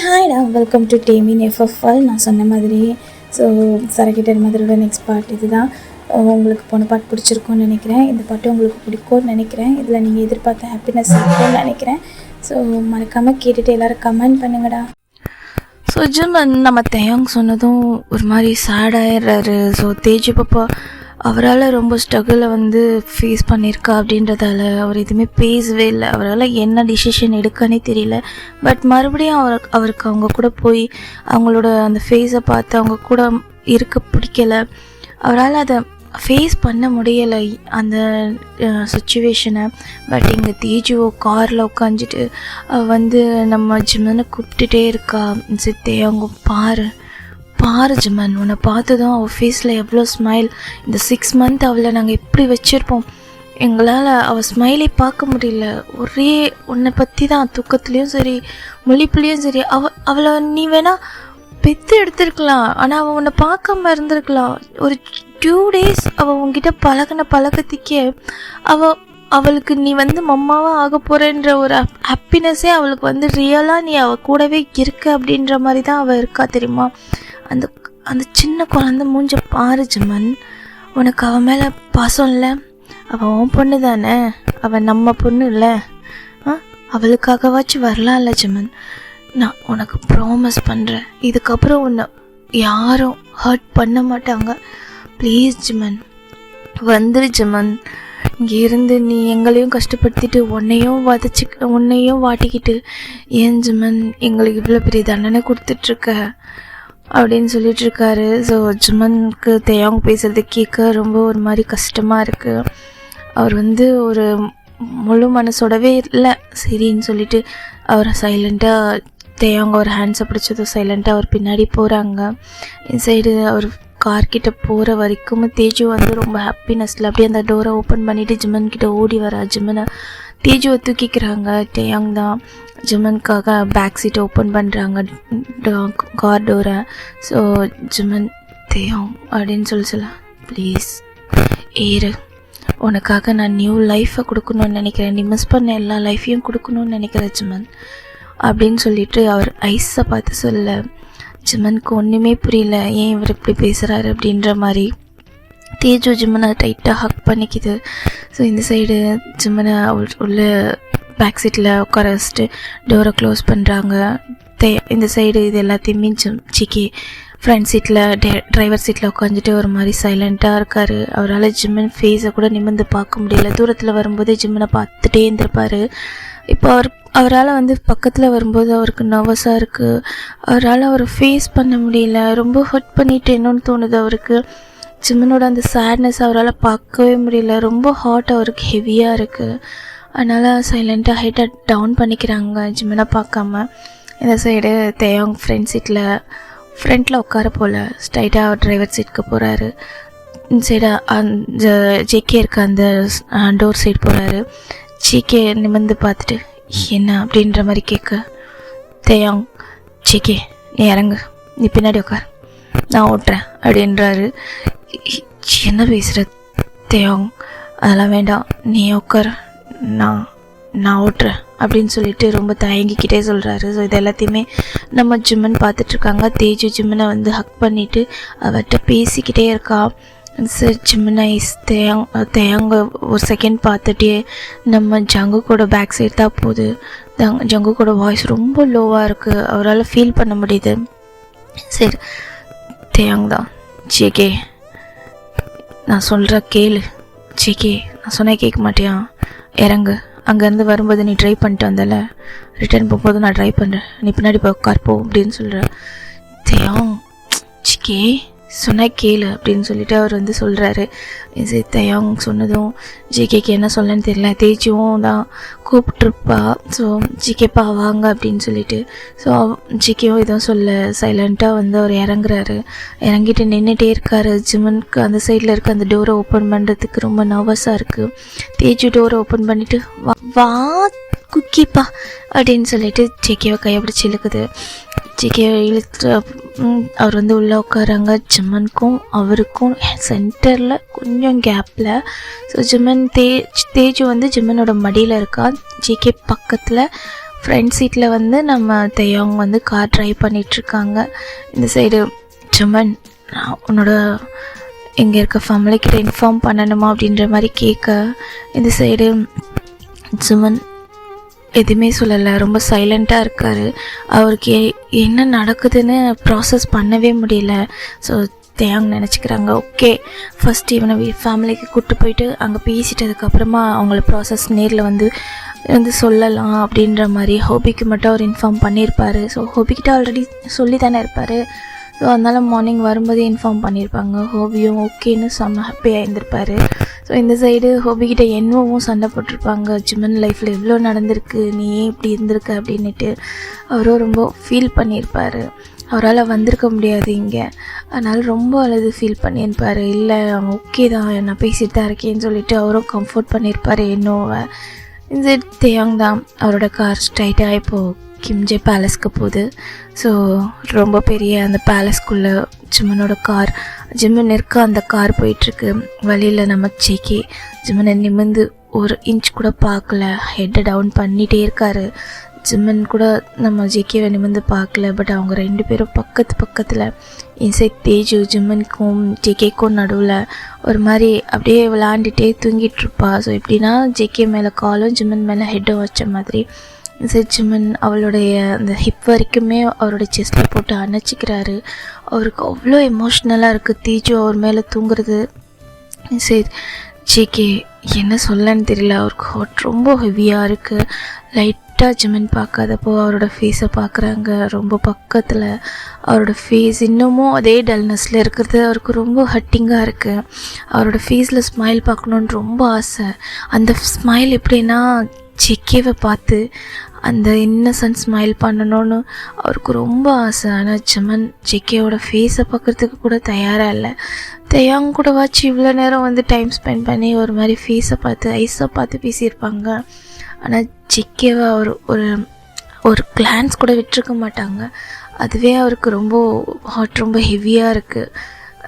ஹாய்டா, welcome to Damian எஃப்எஃப்எல். நான் சொன்ன மாதிரி ஸோ சரக்கிட்டர் மாதிரியோட நெக்ஸ்ட் பார்ட் இது தான். உங்களுக்கு போன பாட்டு பிடிச்சிருக்கும்னு நினைக்கிறேன். இந்த பாட்டு உங்களுக்கு பிடிக்கும்னு நினைக்கிறேன். இதில் நீங்கள் எதிர்பார்த்த ஹாப்பினஸ் இருக்கும்னு நினைக்கிறேன். ஸோ மறக்காமல் கேட்டுட்டு எல்லோரும் கமெண்ட் பண்ணுங்கடா. ஸோ ஜிமன் நம்ம தேயாங் சொன்னதும் ஒரு மாதிரி சேடாயிடுறாரு. ஸோ தேஜு பாப்பா அவரால் ரொம்ப ஸ்ட்ரகிளை ஃபேஸ் பண்ணியிருக்கா அப்படின்றதால அவர் எதுவுமே பேசவே இல்லை. அவரால் என்ன டிசிஷன் எடுக்கனே தெரியல. பட் மறுபடியும் அவருக்கு அவங்க கூட போய் அவங்களோட அந்த ஃபேஸை பார்த்து அவங்க கூட இருக்க பிடிக்கலை. அவரால் அதை ஃபேஸ் பண்ண முடியலை அந்த சுச்சுவேஷனை. பட் இங்கே தேஜுவோ காரில் உட்காந்துட்டு நம்ம ஜிம்மனை கூப்பிட்டுட்டே இருக்கா. சித்தே அவங்க பாரு ஜிமன், உன்னை பார்த்ததும் அவள் ஃபேஸில் எவ்வளோ ஸ்மைல். இந்த 6 month அவளை நாங்கள் எப்படி வச்சுருப்போம். எங்களால் அவள் ஸ்மைலே பார்க்க முடியல. ஒரே உன்னை பற்றி தான் தூக்கத்துலேயும் சரி முழிப்புலேயும் சரி. அவளை நீ வேணால் பெற்று எடுத்துருக்கலாம். ஆனால் அவள் உன்னை பார்க்காம இருந்திருக்கலாம். ஒரு 2 days அவள் உங்ககிட்ட பழக்கத்துக்கே அவளுக்கு நீ மம்மாவாக ஆக போகிறேன்ற ஒரு ஹாப்பினஸ்ஸே அவளுக்கு ரியலாக நீ அவள் கூடவே இருக்க அப்படின்ற மாதிரி தான் அவள் இருக்கா தெரியுமா. அந்த சின்ன குழந்தை மூஞ்ச பாரு ஜிமன். உனக்கு அவன் மேலே பாசம் இல்லை? அவன் உன் பொண்ணு தானே, அவன் நம்ம பொண்ணு இல்லை. அவளுக்காகவாச்சும் வரலாம்ல ஜிமன். நான் உனக்கு ப்ராமிஸ் பண்ணுறேன், இதுக்கப்புறம் உன்னை யாரும் ஹர்ட் பண்ண மாட்டாங்க. ப்ளீஸ் ஜிமன், வந்துரு ஜிமன். இங்கே இருந்து நீ எங்களையும் கஷ்டப்படுத்திட்டு உன்னையும் வாட்டிக்கிட்டு ஏன் ஜிமன் எங்களுக்கு இவ்வளோ பெரிய தண்டனை கொடுத்துட்ருக்க அப்படின்னு சொல்லிகிட்ருக்காரு. ஸோ ஜிமனுக்கு தேயாங் பேசுறது கேட்க ரொம்ப ஒரு மாதிரி கஷ்டமாக இருக்குது. அவர் ஒரு முழு மனசோடவே இல்லை. சரின்னு சொல்லிட்டு அவர் சைலண்ட்டாக தேயாங் அவர் ஹேண்ட்ஸை பிடிச்சதும் சைலண்ட்டாக அவர் பின்னாடி போகிறாங்க. இன்சைடு அவர் கார்கிட்ட போகிற வரைக்கும் தேஜு ரொம்ப ஹாப்பினஸில் அப்படியே அந்த டோரை ஓப்பன் பண்ணிவிட்டு ஜிமன்கிட்ட ஓடி வரா. ஜிமனை தேஜுவை தூக்கிக்கிறாங்க. தேயாங் தான் ஜிமனுக்காக பேக் சீட்டை ஓப்பன் பண்ணுறாங்க, கார் டோரை. ஸோ ஜிமன் தேயாங் அப்படின்னு சொல்ல ப்ளீஸ் ஏறு, உனக்காக நான் நியூ லைஃப்பை கொடுக்கணும்னு நினைக்கிறேன். நீ மிஸ் பண்ண எல்லா லைஃப்பையும் கொடுக்கணும்னு நினைக்கிறேன் ஜிமன் அப்படின்னு சொல்லிட்டு அவர் ஐஸை பார்த்து சொல்ல. ஜிமனுக்கு ஒன்றுமே புரியல, ஏன் இவர் இப்படி பேசுகிறாரு அப்படின்ற மாதிரி. தேஜு ஜிமனை டைட்டாக ஹக் பண்ணிக்குது. ஸோ இந்த சைடு ஜிமனை உள்ள பேக் சீட்டில் உட்கார வச்சுட்டு டோரை க்ளோஸ் பண்ணுறாங்க. இந்த சைடு இது எல்லாத்தையுமே சிக்கி ஃப்ரண்ட் சீட்டில் டிரைவர் சீட்டில் உட்காந்துட்டு ஒரு மாதிரி சைலண்ட்டாக இருக்கார். அவரால் ஜிம்மன் ஃபேஸை கூட நிமிர்ந்து பார்க்க முடியல. தூரத்தில் வரும்போதே ஜிம்மனை பார்த்துட்டே இருந்திருப்பார். இப்போ அவரால் பக்கத்தில் வரும்போது அவருக்கு நர்வஸாக இருக்குது. அவரால் ஃபேஸ் பண்ண முடியல. ரொம்ப ஹர்ட் பண்ணிட்டேன்னு தோணுது அவருக்கு. ஜிம்மனோட அந்த சேட்னஸ் அவரால் பார்க்கவே முடியல. ரொம்ப ஹார்ட் அவருக்கு ஹெவியாக இருக்குது. அதனால் சைலண்ட்டாக ஹைட்டை டவுன் பண்ணிக்கிறாங்க ஜிம்மனை பார்க்காம. இந்த சைடு தேயாங் ஃப்ரண்ட்டில் உட்கார போல் ஸ்ட்ரைட்டாக டிரைவர் சீட்டுக்கு போகிறாரு. இந்த சைடு அந்த ஜேகே இருக்க அந்த டோர் சைடு போகிறாரு. ஜேகே நிமிர்ந்து பார்த்துட்டு என்ன அப்படின்ற மாதிரி கேட்க, தேயாங் ஜேகே நீ இறங்கு, நீ பின்னாடி உட்கார், நான் ஓட்டுறேன் அப்படின்றாரு. என்ன பேசுகிற தேயாங், அதெல்லாம் வேண்டாம், நீ உட்கார், நான் ஓட்டுறேன் அப்படின்னு சொல்லிட்டு ரொம்ப தயங்கிக்கிட்டே சொல்கிறாரு. ஸோ இது எல்லாத்தையுமே நம்ம ஜிம்மன் பார்த்துட்ருக்காங்க. தேஜு ஜிம்மனை ஹக் பண்ணிவிட்டு அவர்கிட்ட பேசிக்கிட்டே இருக்கா. சார் ஜிம்மனைஸ் தேயாங்க ஒரு செகண்ட் பார்த்துட்டே நம்ம ஜங்குக்கோட பேக் சைடு தான் போகுது. ஜங்குக்கோட வாய்ஸ் ரொம்ப லோவாக இருக்குது, அவரால் ஃபீல் பண்ண முடியுது. சரி தேயாங் தான், ஜேகே நான் சொல்கிற கேளு, ஜேகே நான் சொன்ன கேட்க மாட்டியா, இறங்கு, அங்கேருந்து வரும்போது நீ ட்ரை பண்ணிட்டு வந்தல, ரிட்டர்ன் போகும்போது நான் ட்ரை பண்ணுறேன், நீ பின்னாடி போய் உட்கார் போ அப்படின்னு சொல்கிறேன். தேயாங் ஜிகே சொன்ன கேளு அப்படின்னு சொல்லிட்டு அவர் சொல்கிறாரு. சரி தேயாங் சொன்னதும் ஜிகேக்கு என்ன சொல்லன்னு தெரியல. தேஜுவும் தான் கூப்பிட்ருப்பா. ஸோ ஜிகேப்பா வாங்க அப்படின்னு சொல்லிட்டு. ஸோ ஜிகேவும் எதுவும் சொல்ல சைலண்ட்டாக அவர் இறங்குறாரு. இறங்கிட்டு நின்றுட்டே இருக்காரு. ஜிம்மனுக்கு அந்த சைடில் இருக்க அந்த டோரை ஓப்பன் பண்ணுறதுக்கு ரொம்ப நர்வஸாக இருக்குது. தேஜு டோரை ஓப்பன் பண்ணிவிட்டு வா குக்கிப்பா அப்படின்னு சொல்லிட்டு ஜிகேவை கையை பிடிச்சி இழுக்குது. ஜேகே இழுத்து அவர் வந்து உள்ளே உட்காராங்க. ஜிம்மனுக்கும் அவருக்கும் சென்டரில் கொஞ்சம் கேப்பில். ஸோ ஜிம்மன் தேஜு வந்து ஜிம்மனோட மடியில் இருக்கா. ஜேகே பக்கத்தில் ஃப்ரண்ட் சீட்டில் வந்து நம்ம தேயாங் வந்து கார் ட்ரைவ் பண்ணிகிட்ருக்காங்க. இந்த சைடு ஜிம்மன் உன்னோட இங்கே இருக்க ஃபேமிலிக்கிட்ட இன்ஃபார்ம் பண்ணணுமா அப்படின்ற மாதிரி கேட்க, இந்த சைடு ஜிம்மன் எதுவுமே சொல்லலை, ரொம்ப சைலண்ட்டாக இருக்கார். அவருக்கு என்ன நடக்குதுன்னு ப்ராசஸ் பண்ணவே முடியல. ஸோ தேயாங் நினச்சிக்கிறாங்க, ஓகே ஃபஸ்ட் இவனை ஃபேமிலிக்கு கூப்பிட்டு போயிட்டு அங்கே பேசிட்டதுக்கப்புறமா அவங்கள ப்ராசஸ் நேரில் வந்து சொல்லலாம் அப்படின்ற மாதிரி. ஹோபிக்கு மட்டும் அவர் இன்ஃபார்ம் பண்ணியிருப்பார். ஸோ ஹோபிக்கிட்ட ஆல்ரெடி சொல்லி தானே இருப்பார். ஸோ அதனால் மார்னிங் வரும்போதே இன்ஃபார்ம் பண்ணியிருப்பாங்க. ஹோபியும் ஓகேன்னு செம்ம ஹாப்பியாக இருந்திருப்பார். ஸோ இந்த சைடு ஹோபிக்கிட்ட என்னவும் சண்டை போட்டிருப்பாங்க, ஜிம்மன் லைஃப்பில் எவ்வளோ நடந்திருக்கு, நீ ஏன் இப்படி இருந்திருக்க அப்படின்ட்டு. அவரும் ரொம்ப ஃபீல் பண்ணியிருப்பார். அவரால் வந்திருக்க முடியாது இங்கே, அதனால் ரொம்ப அழுது ஃபீல் பண்ணியிருப்பார். இல்லை அவன் ஓகே தான், நான் பேசிட்டு தான் இருக்கேன்னு சொல்லிவிட்டு அவரும் கம்ஃபர்ட் பண்ணியிருப்பார் என்னோவை. இந்த தேயாங் தான் அவரோட கார் ஸ்ட்ரைட்டாக இப்போது கிம்ஜே பேலஸ்க்கு போகுது. ஸோ ரொம்ப பெரிய அந்த பேலஸ்க்குள்ளே ஜிம்மனோட கார், ஜிம்மன் இருக்க அந்த கார் போயிட்டுருக்கு. வழியில் நம்ம ஜேகே ஜிம்மனை நிமிர்ந்து ஒரு இன்ச் கூட பார்க்கல, ஹெட்டை டவுன் பண்ணிகிட்டே இருக்கார். ஜிம்மன் கூட நம்ம ஜேகேவை நிமிர்ந்து பார்க்கல. பட் அவங்க ரெண்டு பேரும் பக்கத்தில் இன்சைட் தேஜு ஜிம்மனுக்கும் ஜேகேக்கும் நடுவில் ஒரு மாதிரி அப்படியே விளாண்டுட்டே தூங்கிட்டுருப்பா. ஸோ எப்படின்னா ஜேகே மேலே காலும் ஜிம்மன் மேலே ஹெட்டும் வச்ச மாதிரி. இன்சைட் ஜிம்மன் அவளுடைய அந்த ஹிப் வரைக்குமே அவரோட செஸ்ட்டில் போட்டு அணைச்சிக்கிறாரு. அவருக்கு அவ்வளோ எமோஷ்னலாக இருக்குது தேஜு அவர் மேலே தூங்குறது. இன்சைட் ஜேகே என்ன சொல்லன்னு தெரியல, அவருக்கு ஹார்ட் ரொம்ப ஹெவியாக இருக்குது. லைட்டாக ஜிம்மன் பார்க்காதப்போ அவரோட ஃபேஸை பார்க்குறாங்க ரொம்ப பக்கத்தில். அவரோட ஃபேஸ் இன்னமும் அதே டல்னஸில் இருக்கிறது அவருக்கு ரொம்ப ஹட்டிங்காக இருக்குது. அவரோட ஃபேஸில் ஸ்மைல் பார்க்கணுன்னு ரொம்ப ஆசை. அந்த ஸ்மைல் எப்படின்னா ஜேகேவை பார்த்து அந்த இன்னசென்ட் ஸ்மைல் பண்ணணும்னு அவருக்கு ரொம்ப ஆசை. ஆனால் ஜிம்மன் ஜேகேவோட ஃபேஸை பார்க்குறதுக்கு கூட தயாராக இல்லை. தேயாங் கூட வாச்சு இவ்வளோ நேரம் வந்து டைம் ஸ்பெண்ட் பண்ணி ஒரு மாதிரி ஃபேஸை பார்த்து ஐஸை பார்த்து பேசியிருப்பாங்க. ஆனால் ஜேகேவை அவர் ஒரு கிளான்ஸ் கூட விட்டுருக்க மாட்டாங்க. அதுவே அவருக்கு ரொம்ப ஹார்ட் ரொம்ப ஹெவியாக இருக்குது.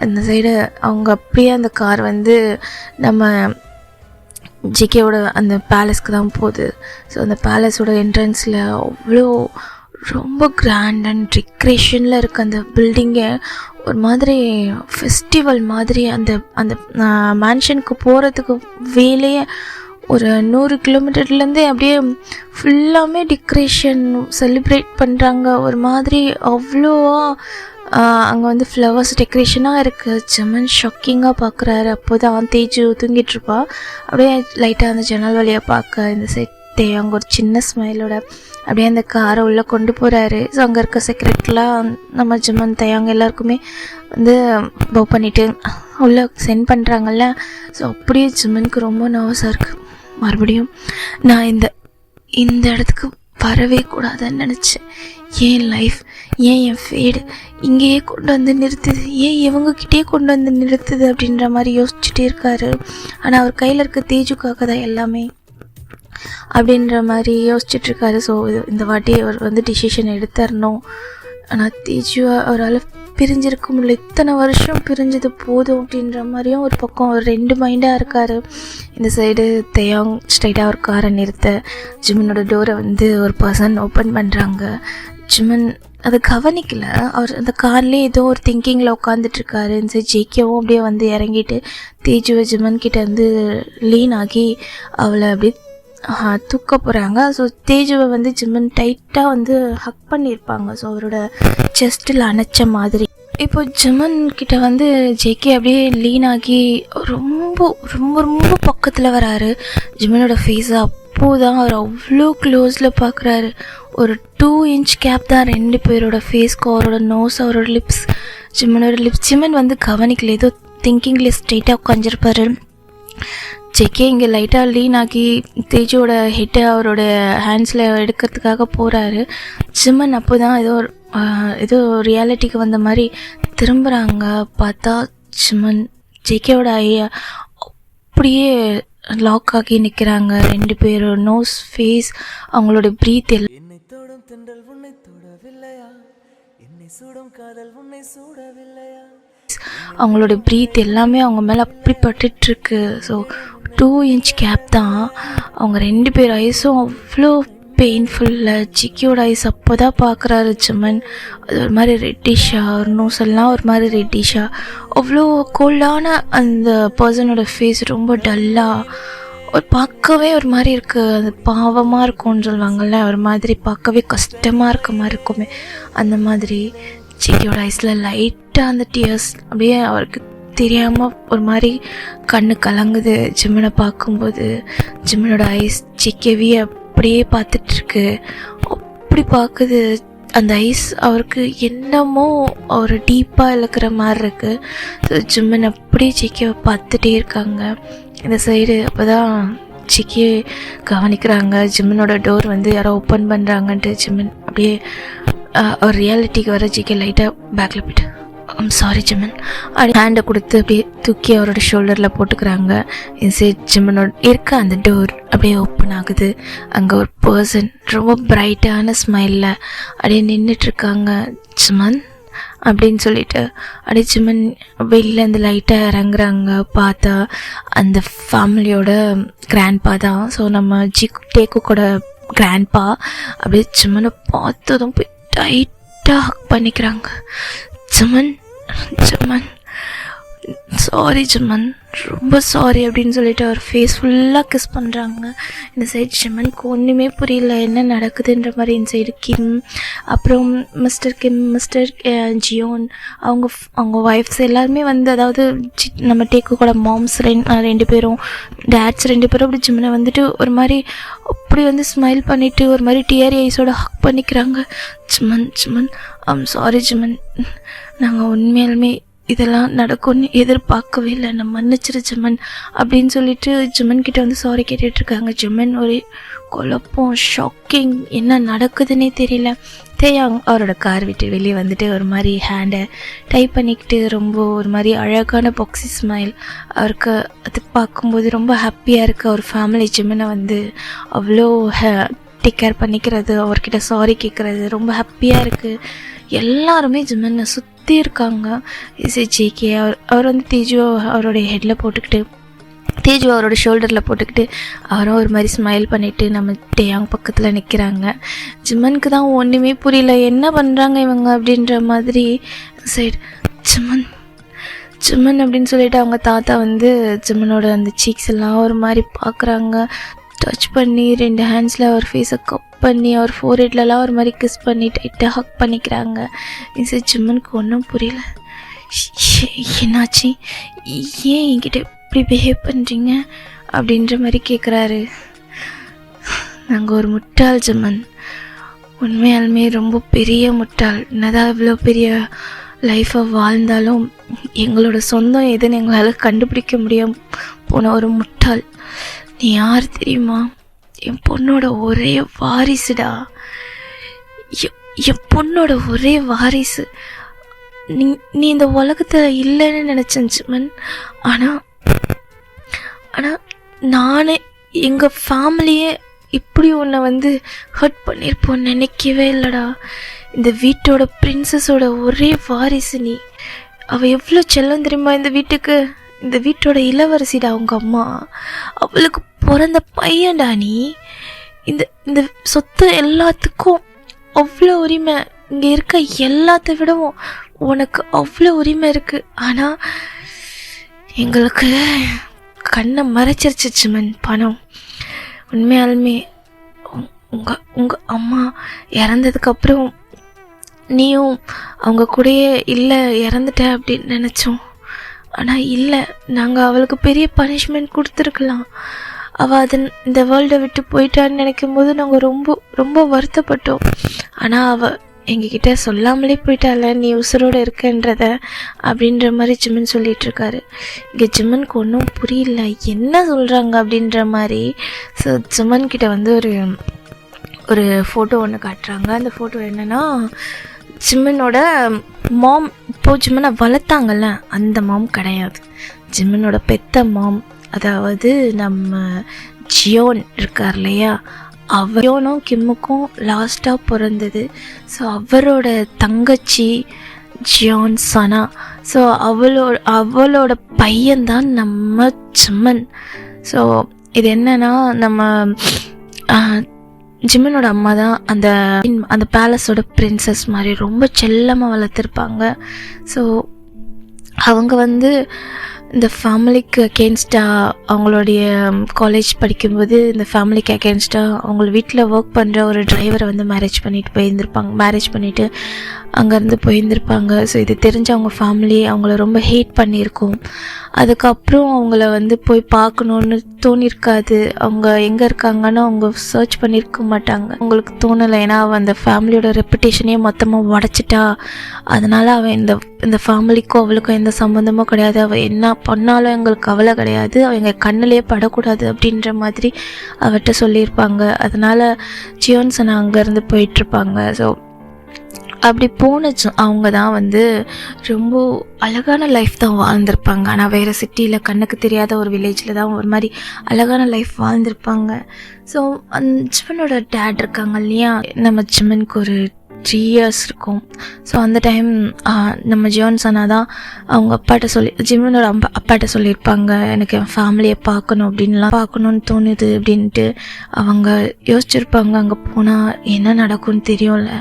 அந்த சைடு அவங்க அப்படியே அந்த கார் வந்து நம்ம ஜேகேவோட அந்த பேலஸ்க்கு தான் போகுது. ஸோ அந்த பேலஸோட என்ட்ரன்ஸில் அவ்வளோ ரொம்ப கிராண்ட் அண்ட் டெக்கரேஷனில் இருக்க அந்த பில்டிங்கை ஒரு மாதிரி ஃபெஸ்டிவல் மாதிரி அந்த அந்த மேன்ஷனுக்கு போகிறதுக்கு வேலையே ஒரு 100 கிலோமீட்டர்லேருந்தே அப்படியே ஃபுல்லாமே டெக்கரேஷன் செலிப்ரேட் பண்ணுறாங்க. ஒரு மாதிரி அவ்வளோவா அங்கே வந்து ஃப்ளவர்ஸ் டெக்கரேஷனாக இருக்குது. ஜிம்மன் ஷாக்கிங்காக பார்க்குறாரு. அப்போ தான் தேஜு தூங்கிட்டுருப்பா. அப்படியே லைட்டாக அந்த ஜன்னல் வழியாக பார்க்க இந்த சைட் அங்கே ஒரு சின்ன ஸ்மைலோட அப்படியே அந்த காரை உள்ளே கொண்டு போகிறாரு. ஸோ அங்கே இருக்க செக்ரெட்லாம் நம்ம ஜிம்மன் தேயாங்க எல்லாருக்குமே வந்து பவ் பண்ணிவிட்டு உள்ளே சென்ட் பண்ணுறாங்கல்ல. ஸோ அப்படியே ஜிம்மனுக்கு ரொம்ப நர்வஸாக இருக்குது. மறுபடியும் நான் இந்த இடத்துக்கு வரவே கூடாதுன்னு நினச்சேன். ஏன் லைஃப், ஏன் என் ஃபேடு இங்கேயே கொண்டு வந்து நிறுத்துது, ஏன் இவங்கக்கிட்டே கொண்டு வந்து நிறுத்துது அப்படின்ற மாதிரி யோசிச்சுட்டே இருக்காரு. ஆனால் அவர் கையில் இருக்க தேஜுக்காக தான் எல்லாமே அப்படின்ற மாதிரி யோசிச்சுட்ருக்காரு. ஸோ இந்த வாட்டி அவர் வந்து டிசிஷன் எடுத்துடணும். ஆனால் தேஜு அவரால் பிரிஞ்சிருக்க முடியல. இத்தனை வருஷம் பிரிஞ்சது போதும் அப்படின்ற மாதிரியும் ஒரு பக்கம் ஒரு 2 மைண்டாக இருக்கார். இந்த சைடு தேயாங் ஸ்ட்ரைட்டாக ஒரு காரை நிறுத்த ஜிம்மனோட டோரை வந்து ஒரு பர்சன் ஓப்பன் பண்ணுறாங்க. ஜிம்மன் அதை கவனிக்கல. அவர் அந்த கார்லேயே ஏதோ ஒரு திங்கிங்கில் உட்காந்துட்ருக்காரு. இந்த சைடு ஜேகேவும் அப்படியே வந்து இறங்கிட்டு தேஜுவை ஜிம்மன் கிட்ட வந்து லீன் ஆகி அவளை அப்படியே தூக்க போகிறாங்க. ஸோ தேஜுவை வந்து ஜிம்மன் டைட்டாக வந்து ஹக் பண்ணியிருப்பாங்க. ஸோ அவரோட செஸ்ட்டில் அணைச்ச மாதிரி. இப்போ ஜிம்மன் கிட்ட வந்து ஜேகே அப்படியே லீன் ஆகி ரொம்ப ரொம்ப ரொம்ப பக்கத்தில் வராரு. ஜிம்மனோட ஃபேஸை அப்போது தான் அவர் அவ்வளோ க்ளோஸில் பார்க்குறாரு. ஒரு 2 இன்ச் கேப் தான் 2 பேரோட ஃபேஸ்க்கு. அவரோட நோஸ், அவரோட லிப்ஸ், ஜிம்மனோட லிப்ஸ். ஜிம்மன் வந்து கவனிக்கல, ஏதோ திங்கிங்கில் ஸ்ட்ரெயிட்டாக உட்காந்துருப்பாரு. ஜேகே இங்கே லைட்டாக லீன் ஆகி தேஜோட ஹெட்டை அவரோட ஹேண்ட்ஸில் எடுக்கிறதுக்காக போகிறாரு. ஜிம்மன் அப்போ தான் ஏதோ ரியாலிட்டிக்கு வந்த மாதிரி திரும்புகிறாங்க. பார்த்தா ஜிம்மன் ஜேகேவோட ஐயா அப்படியே லாக் ஆகி நிற்கிறாங்க. 2 பேரும் நோஸ், ஃபேஸ், அவங்களோட ப்ரீத் எல்லாம். அவங்களோட ப்ரீத் எல்லாமே அவங்க மேலே அப்படி பட்டுட்ருக்கு. ஸோ 2 இன்ச் கேப் தான். அவங்க 2 பேர் ஐஸும் அவ்வளோ பெயின்ஃபுல்லில். சிக்கியோட ஐஸ் அப்போ தான் பார்க்குறாரு ஜிமன். அது ஒரு மாதிரி ரெட்டிஷாக, ஒரு நோஸ் எல்லாம் ஒரு மாதிரி ரெட்டிஷாக, அவ்வளோ கோல்டான அந்த பர்சனோட ஃபேஸ் ரொம்ப டல்லாக, ஒரு பார்க்கவே ஒரு மாதிரி இருக்குது. அது பாவமாக இருக்கும்னு சொல்லுவாங்கள்ல, ஒரு மாதிரி பார்க்கவே கஷ்டமாக இருக்க மாதிரி இருக்குமே, அந்த மாதிரி சிக்கியோட ஐஸில் லைட்டாக அந்த டியர்ஸ் அப்படியே அவருக்கு தெரியாமல் ஒரு மாதிரி கண்ணு கலங்குது ஜிம்மனை பார்க்கும்போது. ஜிம்மனோட ஐஸ் சிக்கவே அப்படியே பார்த்துட்ருக்கு. அப்படி பார்க்குது. அந்த ஐஸ் அவருக்கு என்னமோ ஒரு டீப்பாக இழுக்கிற மாதிரி இருக்குது. ஸோ ஜிம்மன் அப்படியே சிக்கியை பார்த்துட்டே இருக்காங்க இந்த சைடு. அப்போ தான் சிக்கி கவனிக்கிறாங்க ஜிம்மனோட டோர் வந்து யாரோ ஓப்பன் பண்ணுறாங்கன்ட்டு. ஜிம்மன் அப்படியே ஒரு ரியாலிட்டிக்கு வர சிக்கி லைட்டாக பேக்கில் போய்ட்டு சாரி ஜிம்மன் அப்படி ஹேண்டை கொடுத்து அப்படியே தூக்கி அவரோட ஷோல்டரில் போட்டுக்கிறாங்க. இன்சைட் ஜிம்மனோட இருக்க அந்த டோர் அப்படியே ஓப்பன் ஆகுது. அங்கே ஒரு பர்சன் ரொம்ப பிரைட்டான ஸ்மைலில் அப்படியே நின்றுட்டுருக்காங்க. ஜிம்மன் அப்படின்னு சொல்லிட்டு அப்படியே ஜிம்மன் வெளியில் இந்த லைட்டாக இறங்குறாங்க. பார்த்தா அந்த ஃபேமிலியோட கிராண்ட்பா தான். ஸோ நம்ம டேக்குக்கோட கிராண்ட்பா. அப்படியே ஜிம்மனை பார்த்ததும் போய் டைட்டாக ஹக் பண்ணிக்கிறாங்க. ஜிம்மன் ஜிம்மன் சாரி ஜிம்மன், ரொம்ப சாரி அப்படின்னு சொல்லிட்டு அவர் ஃபேஸ் ஃபுல்லாக கிஸ் பண்ணுறாங்க. இந்த சைடு ஜிம்மனுக்கு ஒன்றுமே புரியல என்ன நடக்குதுன்ற மாதிரி. இந்த சைடு கிம், அப்புறம் மிஸ்டர் கிம், மிஸ்டர் ஜியோன், அவங்க ஒய்ஃப்ஸ் எல்லாருமே வந்து, அதாவது நம்ம டேக்கு கூட மாம்ஸ் 2 பேரும், டேட்ஸ் 2 பேரும் அப்படி ஜிம்மனை வந்துட்டு ஒரு மாதிரி அப்படி வந்து ஸ்மைல் பண்ணிவிட்டு ஒரு மாதிரி டியரி ஐஸோட ஹக் பண்ணிக்கிறாங்க. ஜிம்மன் ஜிம்மன் சாரி ஜிம்மன், நாங்கள் உண்மையாலுமே இதெல்லாம் நடக்கும்னு எதிர்பார்க்கவே இல்லை, நான் மன்னிச்சிரு ஜிம்மன் அப்படின்னு சொல்லிட்டு ஜிம்மன் கிட்ட வந்து சாரி கேட்டுட்ருக்காங்க. ஜிம்மன் ஒரே குழப்பம், ஷாக்கிங், என்ன நடக்குதுன்னே தெரியல. தேயாங் அவரோட கார் விட்டு வெளியே வந்துட்டு ஒரு மாதிரி ஹேண்டை டைப் பண்ணிக்கிட்டு ரொம்ப ஒரு மாதிரி அழகான பாக்ஸி ஸ்மைல். அவருக்கு அது பார்க்கும்போது ரொம்ப ஹாப்பியாக இருக்குது. அவர் ஃபேமிலி ஜிம்மனை வந்து அவ்வளோ டேக் கேர் பண்ணிக்கிறது, அவர்கிட்ட சாரி கேட்குறது ரொம்ப ஹாப்பியாக இருக்குது. எல்லாருமே ஜிம்மனை சுற்றி இருக்காங்க. ஜேகே அவர் வந்து தேஜு அவருடைய ஹெட்டில் போட்டுக்கிட்டு, தேஜு அவரோட ஷோல்டரில் போட்டுக்கிட்டு அவரும் ஒரு மாதிரி ஸ்மைல் பண்ணிவிட்டு நம்ம டேயாங் பக்கத்தில் நிற்கிறாங்க. ஜிம்மனுக்கு தான் ஒன்றுமே புரியல என்ன பண்ணுறாங்க இவங்க அப்படின்ற மாதிரி. சைடு ஜிம்மன் ஜிம்மன் அப்படின்னு சொல்லிட்டு அவங்க தாத்தா வந்து ஜிம்மனோட அந்த சீக்ஸ் எல்லாம் ஒரு மாதிரி பார்க்குறாங்க. டச் பண்ணி 2 ஹேண்ட்ஸில் அவர் ஃபேஸை கப் பண்ணி அவர் ஃபோர்ஹெட்லலாம் ஒரு மாதிரி கிஸ் பண்ணி டைட்டாக ஹக் பண்ணிக்கிறாங்க. சரி ஜிம்மனுக்கு ஒன்றும் புரியல. என்னாச்சு, ஏன் என்கிட்ட இப்படி பிஹேவ் பண்ணுறீங்க அப்படின்ற மாதிரி கேட்குறாரு. நாங்கள் ஒரு முட்டாள் ஜிம்மன், உண்மையாலுமே ரொம்ப பெரிய முட்டாள். என்னதான் இவ்வளோ பெரிய லைஃப்பை வாழ்ந்தாலும் எங்களோட சொந்தம் எதுன்னு எங்களால் கண்டுபிடிக்க முடியாம போன ஒரு முட்டாள். நீ யார் தெரியுமா? என் பொண்ணோட ஒரே வாரிசுடா, என் பொண்ணோட ஒரே வாரிசு. நீ இந்த உலகத்தில் இல்லைன்னு நினச்சேன் ஜிம்மன். ஆனால் நானே எங்கள் ஃபேமிலியே இப்படி உன்னை வந்து ஹர்ட் பண்ணியிருப்போன்னு நினைக்கவே இல்லைடா. இந்த வீட்டோட பிரின்சஸோட ஒரே வாரிசு நீ. அவள் எவ்வளோ செல்லம் தெரியுமா இந்த வீட்டுக்கு? இந்த வீட்டோட இளவரசிடா அவங்க அம்மா. அவளுக்கு பிறந்த பையன்டா நீ. இந்த சொத்து எல்லாத்துக்கும் அவ்வளோ உரிமை, இங்கே இருக்க எல்லாத்த விடவும் உனக்கு அவ்வளோ உரிமை இருக்குது. ஆனால் எங்களுக்கு கண்ணை மறைச்சிருச்சு ஜிம்மன் பணம். உண்மையாலுமே உங்கள் அம்மா இறந்ததுக்கப்புறம் நீயும் அவங்க கூடயே இல்லை, இறந்துட்ட அப்படின்னு நினச்சோம். ஆனால் இல்லை, நாங்கள் அவளுக்கு பெரிய பனிஷ்மெண்ட் கொடுத்துருக்கலாம். அவள் இந்த வேர்ல்டை விட்டு போயிட்டான்னு நினைக்கும் போது நாங்கள் ரொம்ப ரொம்ப வருத்தப்பட்டோம். ஆனால் அவள் எங்ககிட்ட சொல்லாமலே போயிட்டால நீ உசுரோடு இருக்கன்றத அப்படின்ற மாதிரி ஜிம்மன் சொல்லிகிட்ருக்காரு. இங்கே ஜிம்மனுக்கு ஒன்றும் புரியல என்ன சொல்கிறாங்க அப்படின்ற மாதிரி. ஸோ ஜிம்மன் கிட்ட வந்து ஒரு ஃபோட்டோ ஒன்று காட்டுறாங்க. அந்த ஃபோட்டோ என்னென்னா, ஜிம்மனோட மாம், இப்போது ஜிம்மனை வளர்த்தாங்கல்ல அந்த மாம் கிடையாது, ஜிம்மனோட பெத்த மாம். அதாவது நம்ம ஜியோன் இருக்கார் இல்லையா, அவனும் கிம்முக்கும் லாஸ்ட்டாக பிறந்தது. ஸோ அவரோட தங்கச்சி ஜியோன் சனா. ஸோ அவளோட பையன்தான் நம்ம ஜிமன். ஸோ இது என்னன்னா, நம்ம ஜிமனோட அம்மா தான் அந்த பேலஸோட பிரின்சஸ் மாதிரி ரொம்ப செல்லமாக வளர்த்துருப்பாங்க. ஸோ அவங்க இந்த ஃபேமிலிக்கு அகேன்ஸ்டாக அவங்களுடைய காலேஜ் படிக்கும்போது இந்த ஃபேமிலிக்கு அகேன்ஸ்டாக அவங்க வீட்டில் ஒர்க் பண்ணுற ஒரு டிரைவரை மேரேஜ் பண்ணிவிட்டு அங்கேருந்து போயிருந்திருப்பாங்க. ஸோ இது தெரிஞ்சு அவங்க ஃபேமிலி அவங்கள ரொம்ப ஹேட் பண்ணியிருக்கோம். அதுக்கப்புறம் அவங்கள போய் பார்க்கணுன்னு தோணியிருக்காது. அவங்க எங்கே இருக்காங்கன்னு அவங்க சர்ச் பண்ணியிருக்க மாட்டாங்க. அவங்களுக்கு தோணலை, ஏன்னா அவன் அந்த ஃபேமிலியோட ரெப்புடேஷனே மொத்தமாக உடச்சிட்டா. அதனால் அவன் இந்த ஃபேமிலிக்கும் அவளுக்கும் எந்த சம்மந்தமும் கிடையாது, அவள் என்ன பண்ணாலும் எங்களுக்கு கவலை கிடையாது, அவங்க கண்ணிலே படக்கூடாது அப்படின்ற மாதிரி அவர்கிட்ட சொல்லியிருப்பாங்க. அதனால் ஜியோன் சனா அங்கேருந்து போயிட்டுருப்பாங்க. ஸோ அப்படி போனச்சு அவங்க தான் ரொம்ப அழகான லைஃப் தான் வாழ்ந்திருப்பாங்க. ஆனால் வேறு சிட்டியில் கண்ணுக்கு தெரியாத ஒரு வில்லேஜில் தான் ஒரு மாதிரி அழகான லைஃப் வாழ்ந்திருப்பாங்க. ஸோ ஜிமனோட டேட் இருக்காங்க இல்லையா, நம்ம ஜிமனுக்கு ஒரு 3 years இருக்கும். ஸோ அந்த டைம் நம்ம ஜியோன் சனா தான் அவங்க ஜிமனோட அப்பாட்ட சொல்லியிருப்பாங்க, எனக்கு என் ஃபேமிலியை பார்க்கணுன்னு தோணுது அப்படின்ட்டு. அவங்க யோசிச்சிருப்பாங்க, அங்கே போனால் என்ன நடக்கும்னு தெரியும்ல,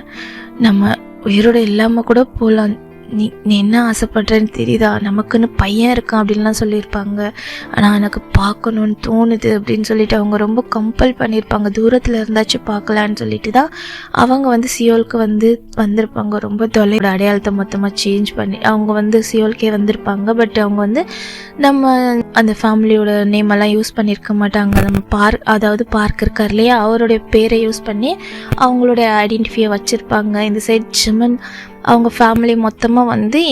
நம்ம உயிரோட இல்லாமல் கூட போகலாம், நீ என்ன ஆசைப்படுறேன்னு தெரியுதா, நமக்குன்னு பையன் இருக்கான் அப்படின்லாம் சொல்லியிருப்பாங்க. ஆனால் எனக்கு பார்க்கணுன்னு தோணுது அப்படின்னு சொல்லிட்டு அவங்க ரொம்ப கம்பல் பண்ணியிருப்பாங்க, தூரத்தில் இருந்தாச்சும் பார்க்கலான்னு சொல்லிட்டு தான் அவங்க சியோலுக்கு வந்திருப்பாங்க. ரொம்ப தொலைவோட அடையாளத்தை மொத்தமாக சேஞ்ச் பண்ணி அவங்க சியோலுக்கே வந்திருப்பாங்க. பட் அவங்க நம்ம அந்த ஃபேமிலியோட நேமெல்லாம் யூஸ் பண்ணியிருக்க மாட்டாங்க. நம்ம பார்க் இருக்கார் இல்லையா, அவருடைய பேரை யூஸ் பண்ணி அவங்களோட ஐடென்டிஃபையை வச்சுருப்பாங்க. இந்த சைட் ஜிமன் அவங்க ஃபேமிலி மொத்தமாக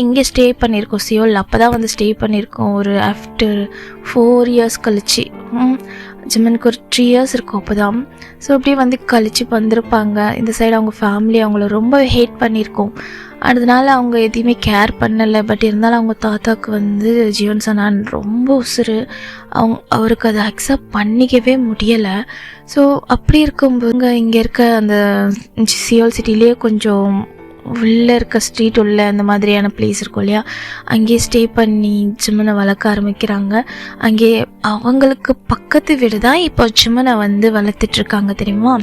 இங்கே ஸ்டே பண்ணியிருக்கோம் சியோல். அப்போ தான் ஸ்டே பண்ணியிருக்கோம் ஒரு ஆஃப்டர் 4 years கழிச்சு. ஜிமனுக்கு ஒரு 3 years இருக்கும் அப்போ தான். ஸோ அப்படியே கழிச்சு வந்திருப்பாங்க. இந்த சைடு அவங்க ஃபேமிலி அவங்கள ரொம்ப ஹேட் பண்ணியிருக்கோம். அதனால அவங்க எதையுமே கேர் பண்ணலை. பட் இருந்தாலும் அவங்க தாத்தாவுக்கு ஜியோன் சனான் ரொம்ப உசுறு. அவருக்கு அதை அக்செப்ட் பண்ணிக்கவே முடியலை. ஸோ அப்படி இருக்கும்போது இங்கே இருக்க அந்த சியோல் சிட்டிலேயே கொஞ்சம் உள்ளே இருக்க ஸ்ட்ரீட் உள்ள அந்த மாதிரியான பிளேஸ் இருக்கும் இல்லையா, அங்கேயே ஸ்டே பண்ணி ஜிமனை வளர்க்க ஆரம்பிக்கிறாங்க. அங்கே அவங்களுக்கு பக்கத்து வீடு தான் இப்போ ஜிமனை வளர்த்துட்ருக்காங்க தெரியுமா.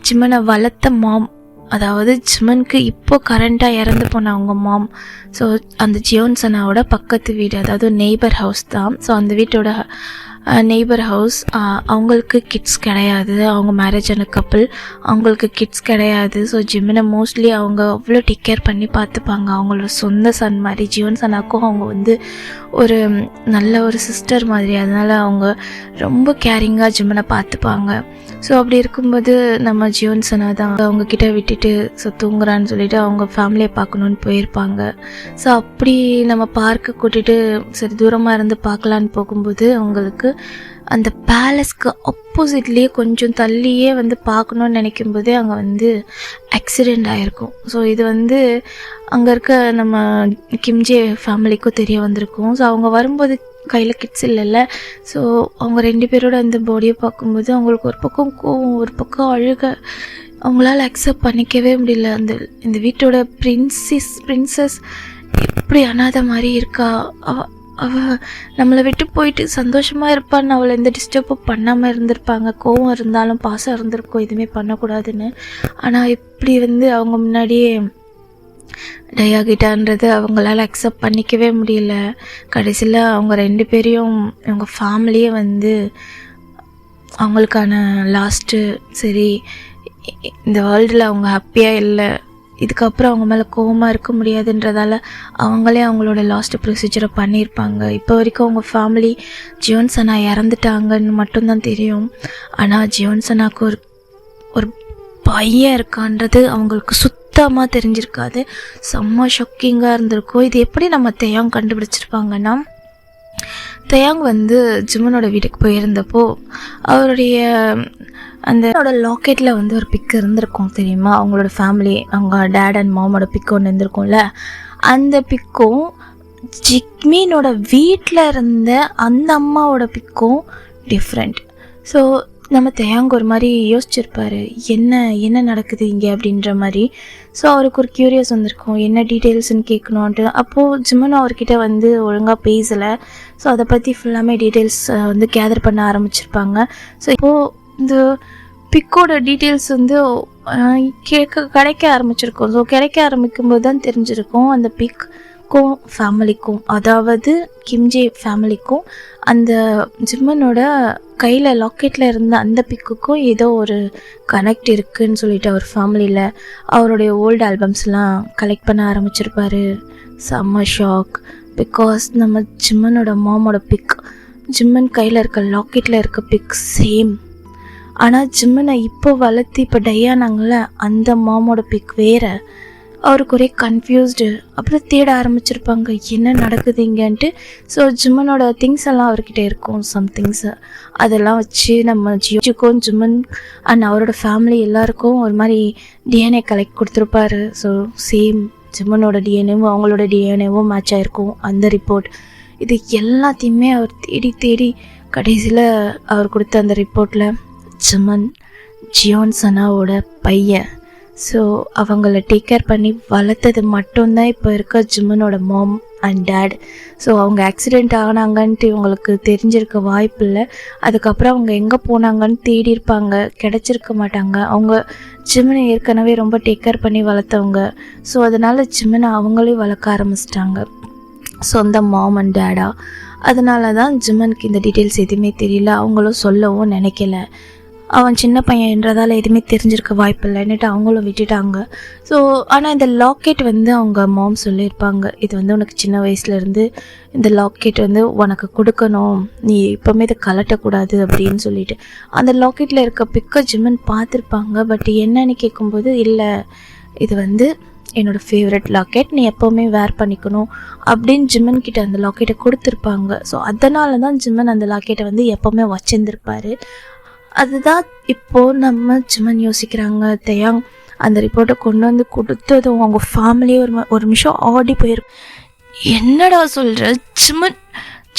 ஜிமனை வளர்த்த மாம், அதாவது ஜிமனுக்கு இப்போ கரண்ட்டாக இறந்து போன அவங்க மாம். ஸோ அந்த ஜியோன் சனாவோட பக்கத்து வீடு, அதாவது நெய்பர் ஹவுஸ் தான். ஸோ அந்த வீட்டோட நெய்பர் ஹவுஸ், அவங்களுக்கு கிட்ஸ் கிடையாது, அவங்க மேரேஜ் ஆன கப்பிள், அவங்களுக்கு கிட்ஸ் கிடையாது. ஸோ ஜிமனை மோஸ்ட்லி அவங்க அவ்வளோ டேக் கேர் பண்ணி பார்த்துப்பாங்க, அவங்களோட சொந்த சன் மாதிரி. ஜியோன் சனாக்கும் அவங்க ஒரு நல்ல ஒரு சிஸ்டர் மாதிரி. அதனால் அவங்க ரொம்ப கேரிங்காக ஜிமனை பார்த்துப்பாங்க. ஸோ அப்படி இருக்கும்போது நம்ம ஜியோன் சனா தான் அவங்கக்கிட்ட விட்டுட்டு தூங்குறான்னு சொல்லிட்டு அவங்க ஃபேமிலியை பார்க்கணுன்னு போயிருப்பாங்க. ஸோ அப்படி நம்ம பார்க்க கூட்டிகிட்டு சரி தூரமாக இருந்து பார்க்கலான்னு போகும்போது அவங்களுக்கு அந்த பேலஸ்க்கு ஆப்போசிட்லேயே கொஞ்சம் தள்ளியே பார்க்கணுன்னு நினைக்கும்போதே அங்கே ஆக்சிடெண்ட் ஆகிருக்கும். ஸோ இது அங்கே இருக்க நம்ம கிம்ஜே ஃபேமிலிக்கும் தெரிய வந்திருக்கும். ஸோ அவங்க வரும்போது கையில் கிட்ஸ் இல்லைல்ல. ஸோ அவங்க 2 பேரோட அந்த பாடியை பார்க்கும்போது அவங்களுக்கு ஒரு பக்கம் கோவம், ஒரு பக்கம் அழுக. அவங்களால அக்செப்ட் பண்ணிக்கவே முடியல. இந்த வீட்டோட பிரின்சஸ் எப்படி அனாதை மாதிரி இருக்கா, அவ நம்மளை விட்டு போயிட்டு சந்தோஷமாக இருப்பான்னு அவளை எந்த டிஸ்டர்பும் பண்ணாமல் இருந்திருப்பாங்க. கோவம் இருந்தாலும் பாசம் இருந்திருக்கும், எதுவுமே பண்ணக்கூடாதுன்னு. ஆனால் இப்படி அவங்க முன்னாடியே டயாகிட்டான்றது அவங்களால அக்செப்ட் பண்ணிக்கவே முடியல. கடைசியில் அவங்க 2 பேரையும் அவங்க ஃபேமிலியே அவங்களுக்கான லாஸ்ட்டு சரி இந்த வேர்ல்டில் அவங்க ஹாப்பியாக இல்லை, இதுக்கப்புறம் அவங்க மேலே கோவமாக இருக்க முடியாதுன்றதால அவங்களே அவங்களோட லாஸ்ட் ப்ரொசீஜரை பண்ணியிருப்பாங்க. இப்போ வரைக்கும் அவங்க ஃபேமிலி ஜியோன் சனா இறந்துட்டாங்கன்னு மட்டும்தான் தெரியும். ஆனால் ஜியோன் சனாக்கு ஒரு பையன் இருக்கான்றது அவங்களுக்கு சுத்தமாக தெரிஞ்சிருக்காது. செம்ம ஷாக்கிங்காக இருந்திருக்கும். இது எப்படி நம்ம தேயாங் கண்டுபிடிச்சிருப்பாங்கன்னா, தேயாங் ஜிமனோட வீட்டுக்கு போயிருந்தப்போ அவருடைய அந்த லாக்கெட்டில் ஒரு பிக் இருந்திருக்கும் தெரியுமா. அவங்களோட ஃபேமிலி, அவங்க டேட் அண்ட் மாமோட பிக் ஒன்று இருந்திருக்கும்ல, அந்த பிக்கும் ஜிக்மீனோட வீட்டில் இருந்த அந்த அம்மாவோட பிக்கும் டிஃப்ரெண்ட். ஸோ நம்ம தேயாங்க ஒரு மாதிரி யோசிச்சிருப்பாரு, என்ன நடக்குது இங்கே அப்படின்ற மாதிரி. ஸோ அவருக்கு ஒரு க்யூரியஸ் வந்திருக்கும், என்ன டீட்டெயில்ஸ்ன்னு கேட்கணுன்ட்டு. அப்போது ஜிம்மனும் அவர்கிட்ட வந்து ஒழுங்காக பேசலை. ஸோ அதை பற்றி ஃபுல்லாமே டீட்டெயில்ஸ் வந்து கேதர் பண்ண ஆரம்பிச்சிருப்பாங்க. ஸோ இப்போது இந்த பிக்கோட டீட்டெயில்ஸ் வந்து கிடைக்க ஆரம்பிச்சிருக்கும். ஸோ கிடைக்க ஆரம்பிக்கும்போது தான் தெரிஞ்சிருக்கும் அந்த பிக்கும் ஃபேமிலிக்கும், அதாவது கிம்ஜே ஃபேமிலிக்கும் அந்த ஜிம்மனோட கையில் லாக்கெட்டில் இருந்த அந்த பிக்குக்கும் ஏதோ ஒரு கனெக்ட் இருக்குதுன்னு சொல்லிட்டு அவர் ஃபேமிலியில் அவருடைய ஓல்டு ஆல்பம்ஸ்லாம் கலெக்ட் பண்ண ஆரம்பிச்சிருப்பாரு. செம்ம ஷாக். பிகாஸ் நம்ம ஜிம்மனோட மாமோட பிக், ஜிம்மன் கையில் இருக்க லாக்கெட்டில் இருக்க பிக் சேம். ஆனால் ஜிம்மனை இப்போ வளர்த்து இப்போ டையானாங்கள அந்த மாமோட பிக் வேறு. அவருக்கு ஒரே கன்ஃபியூஸ்டு. அப்புறம் தேட ஆரம்பிச்சிருப்பாங்க என்ன நடக்குது இங்கேன்ட்டு. ஸோ ஜிம்மனோட திங்ஸ் எல்லாம் அவர்கிட்ட இருக்கும், சம்திங்ஸு. அதெல்லாம் வச்சு நம்ம ஜியோக்கும் ஜிம்மன் அண்ட் அவரோட ஃபேமிலி எல்லாருக்கும் ஒரு மாதிரி டிஎன்ஏ கலெக்ட் கொடுத்துருப்பாரு. ஸோ சேம் ஜிம்மனோட டிஎன்ஏவும் அவங்களோட டிஎன்ஏவும் மேட்ச் ஆகிருக்கும் அந்த ரிப்போர்ட். இது எல்லாத்தையுமே அவர் தேடி தேடி கடைசியில் அவர் கொடுத்த அந்த ரிப்போர்ட்டில் ஜிம்மன் ஜியோன் சனாவோட பையன். ஸோ அவங்கள டேக் கேர் பண்ணி வளர்த்தது மட்டும்தான் இப்போ இருக்க ஜிம்மனோட மாம் அண்ட் டேட். ஸோ அவங்க ஆக்சிடெண்ட் ஆனாங்கன்ட்டு இவங்களுக்கு தெரிஞ்சிருக்க வாய்ப்பு இல்லை. அதுக்கப்புறம் அவங்க எங்கே போனாங்கன்னு தேடி இருப்பாங்க, கிடச்சிருக்க மாட்டாங்க. அவங்க ஜிம்மனை ஏற்கனவே ரொம்ப டேக் கேர் பண்ணி வளர்த்தவங்க. ஸோ அதனால் ஜிம்மனை அவங்களே வளர்க்க ஆரம்பிச்சிட்டாங்க, சொந்த மாம் அண்ட் டேடா. அதனால தான் ஜிம்மனுக்கு இந்த டீட்டெயில்ஸ் எதுவுமே தெரியல, அவங்களும் சொல்லவும் நினைக்கல. அவன் சின்ன பையன்றதால எதுவுமே தெரிஞ்சிருக்க வாய்ப்பு இல்லைன்னுட்டு அவங்களும் விட்டுட்டாங்க. ஸோ ஆனால் இந்த லாக்கெட் வந்து அவங்க மாம் சொல்லியிருப்பாங்க, இது வந்து உனக்கு சின்ன வயசுலேருந்து இந்த லாக்கெட் வந்து உனக்கு கொடுக்கணும், நீ எப்போவுமே இதை கலட்டக்கூடாது அப்படின்னு சொல்லிட்டு. அந்த லாக்கெட்டில் இருக்க பிக்கை ஜிம்மன் பார்த்துருப்பாங்க. பட் என்னன்னு கேட்கும்போது, இல்லை இது வந்து என்னோடய ஃபேவரட் லாக்கெட், நீ எப்போவுமே வேர் பண்ணிக்கணும் அப்படின்னு ஜிம்மன் கிட்ட அந்த லாக்கெட்டை கொடுத்துருப்பாங்க. ஸோ அதனால தான் ஜிம்மன் அந்த லாக்கெட்டை வந்து எப்போவுமே வச்சிருந்துருப்பார். அதுதான் இப்போது நம்ம ஜிம்மன் யோசிக்கிறாங்க. தேயாங் அந்த ரிப்போர்ட்டை கொண்டு வந்து கொடுத்ததும் அவங்க ஃபேமிலியே ஒரு நிமிஷம் ஆடி போயிருக்கு. என்னடா சொல்கிற,